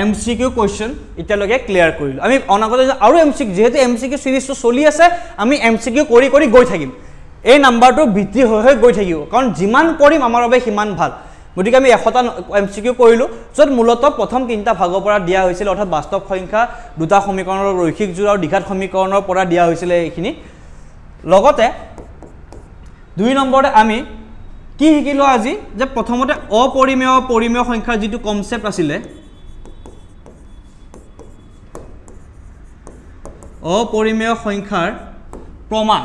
এমসিকিউ কোৱেশ্চন ইতিয়ালৈকে ক্লিয়াৰ কৰিলো আমি অনাগত আৰু এমসিকিউ যেহেতু এমসিকিউ সিৰিজটো চলি আছে আমি এমসিকিউ কৰি কৰি গৈ থাকিম এই নাম্বাৰটো বৃদ্ধি হৈ গৈ থাকিব কাৰণ যিমান কৰিম আমাৰ বাবে সিমান ভাল গতিকে আমি 100টা এমসিকিউ কৰিলো যত মূলত প্ৰথম তিনটা ভাগৰ পৰা দিয়া হৈছিল অৰ্থাৎ বাস্তৱ সংখ্যা দুটা সমীকৰণৰ ৰৈখিক জোড় আৰু দ্বিঘাত সমীকৰণৰ পৰা দিয়া হৈছিল এইখিনি লগতে 2 নম্বৰতে আমি কি শিকিলো আজি যে প্ৰথমতে অপৰিমেয় সংখ্যাৰ যেটো কনসেপ্ট আছিল অপৰিমেয় সংখ্যাৰ প্ৰমাণ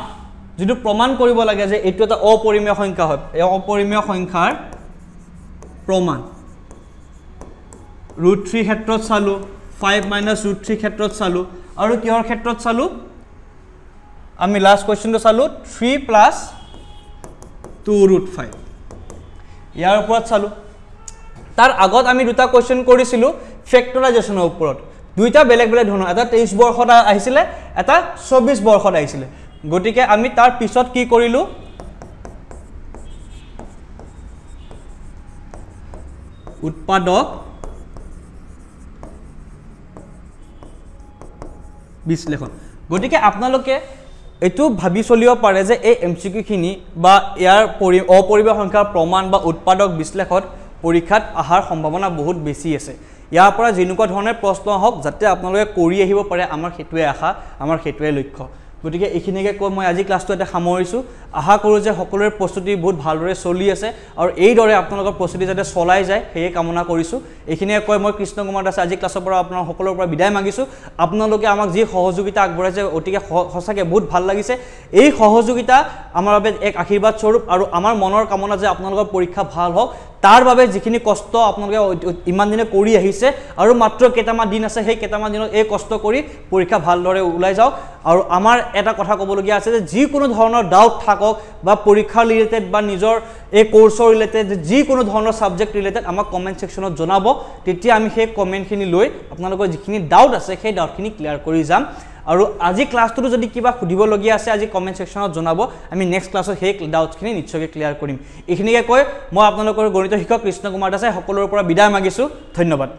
যেটো প্ৰমাণ কৰিব লাগে যে এটো এটা অপৰিমেয় সংখ্যা হয় এই অপৰিমেয় সংখ্যাৰ প্ৰমাণ √3 ক্ষেত্ৰত চালো 5 - √3 ক্ষেত্ৰত চালো আৰু কিহৰ ক্ষেত্ৰত চালো আমি লাষ্ট কোৱেশ্চনটো চালো 3 + 2√5 ইয়াৰ ওপৰত চালো তাৰ আগত আমি দুটা কোৱেশ্চন কৰিছিলো ফেক্টৰাইজেশনৰ ওপৰত দুইটা বেলেগ বেলেগ ধৰণৰ এটা 23 বৰ্ষত আহিছিল এটা 24 বৰ্ষত আহিছিল গতিকে আমি তাৰ পিছত কি কৰিলো উৎপাদক বিশ্লেষণ গতিকে আপোনালোকে এটো ভাবি চলিব পাৰে যে এই এমসিকিউ খিনি বা ইয়াৰ অপৰিমেয় সংখ্যাৰ প্ৰমাণ বা উৎপাদক বিশ্লেষণ পৰীক্ষাত আহাৰ সম্ভাৱনা বহুত বেছি আছে ইয়াৰ পৰা যেনেকুৱা ধৰণৰ প্ৰশ্ন হওক যাতে আপোনালোকে কৰি আহিব পাৰে আমাৰ সেইটোৱে আশা আমাৰ সেইটোৱে লক্ষ্য গতিকে এইখিনিকে কৈ মই আজি ক্লাছটো এটা সামৰিছোঁ আশা কৰোঁ যে সকলোৰে প্ৰস্তুতি বহুত ভালদৰে চলি আছে আৰু এইদৰে আপোনালোকৰ প্ৰস্তুতি যাতে চলাই যায় সেয়ে কামনা কৰিছোঁ এইখিনিকে কৈ মই কৃষ্ণ কুমাৰ দাসে আজি ক্লাছৰ পৰা আপোনাৰ সকলোৰে পৰা বিদায় মাগিছোঁ আপোনালোকে আমাক যি সহযোগিতা আগবঢ়াইছে অতিকে সঁচাকৈ বহুত ভাল লাগিছে এই সহযোগিতা আমাৰ বাবে এক আশীৰ্বাদ স্বৰূপ আৰু আমাৰ মনৰ কামনা যে আপোনালোকৰ পৰীক্ষা ভাল হওক তাৰ বাবে যিখিনি কষ্ট আপোনালোকে ইমান দিনে কৰি আহিছে আৰু মাত্ৰ কেইটামান দিন আছে সেই কেইটামান দিনত এই কষ্ট কৰি পৰীক্ষা ভালদৰে ওলাই যাওক আৰু আমাৰ এটা কথা ক'বলগীয়া আছে যে যিকোনো ধৰণৰ ডাউট থাকক বা পৰীক্ষা ৰিলেটেড বা নিজৰ এই কোৰ্ছৰ ৰিলেটেড যিকোনো ধৰণৰ সাবজেক্ট ৰিলেটেড আমাক কমেন্ট সেকশনত জনাব তেতিয়া আমি সেই কমেন্টখিনি লৈ আপোনালোকৰ যিখিনি ডাউট আছে সেই ডাউটখিনি ক্লিয়াৰ কৰি যাম আৰু আজি ক্লাছটো যদি কিবা সুধিবলগীয়া আছে আজি কমেন্ট সেকশনত জনাব আমি নেক্সট ক্লাছত সেই ডাউটখিনি নিশ্চয়কৈ ক্লিয়াৰ কৰিম এইখিনিকে কৈ মই আপোনালোকৰ গণিত শিক্ষক কৃষ্ণ কুমাৰ দাসে সকলোৰে পৰা বিদায় মাগিছোঁ ধন্যবাদ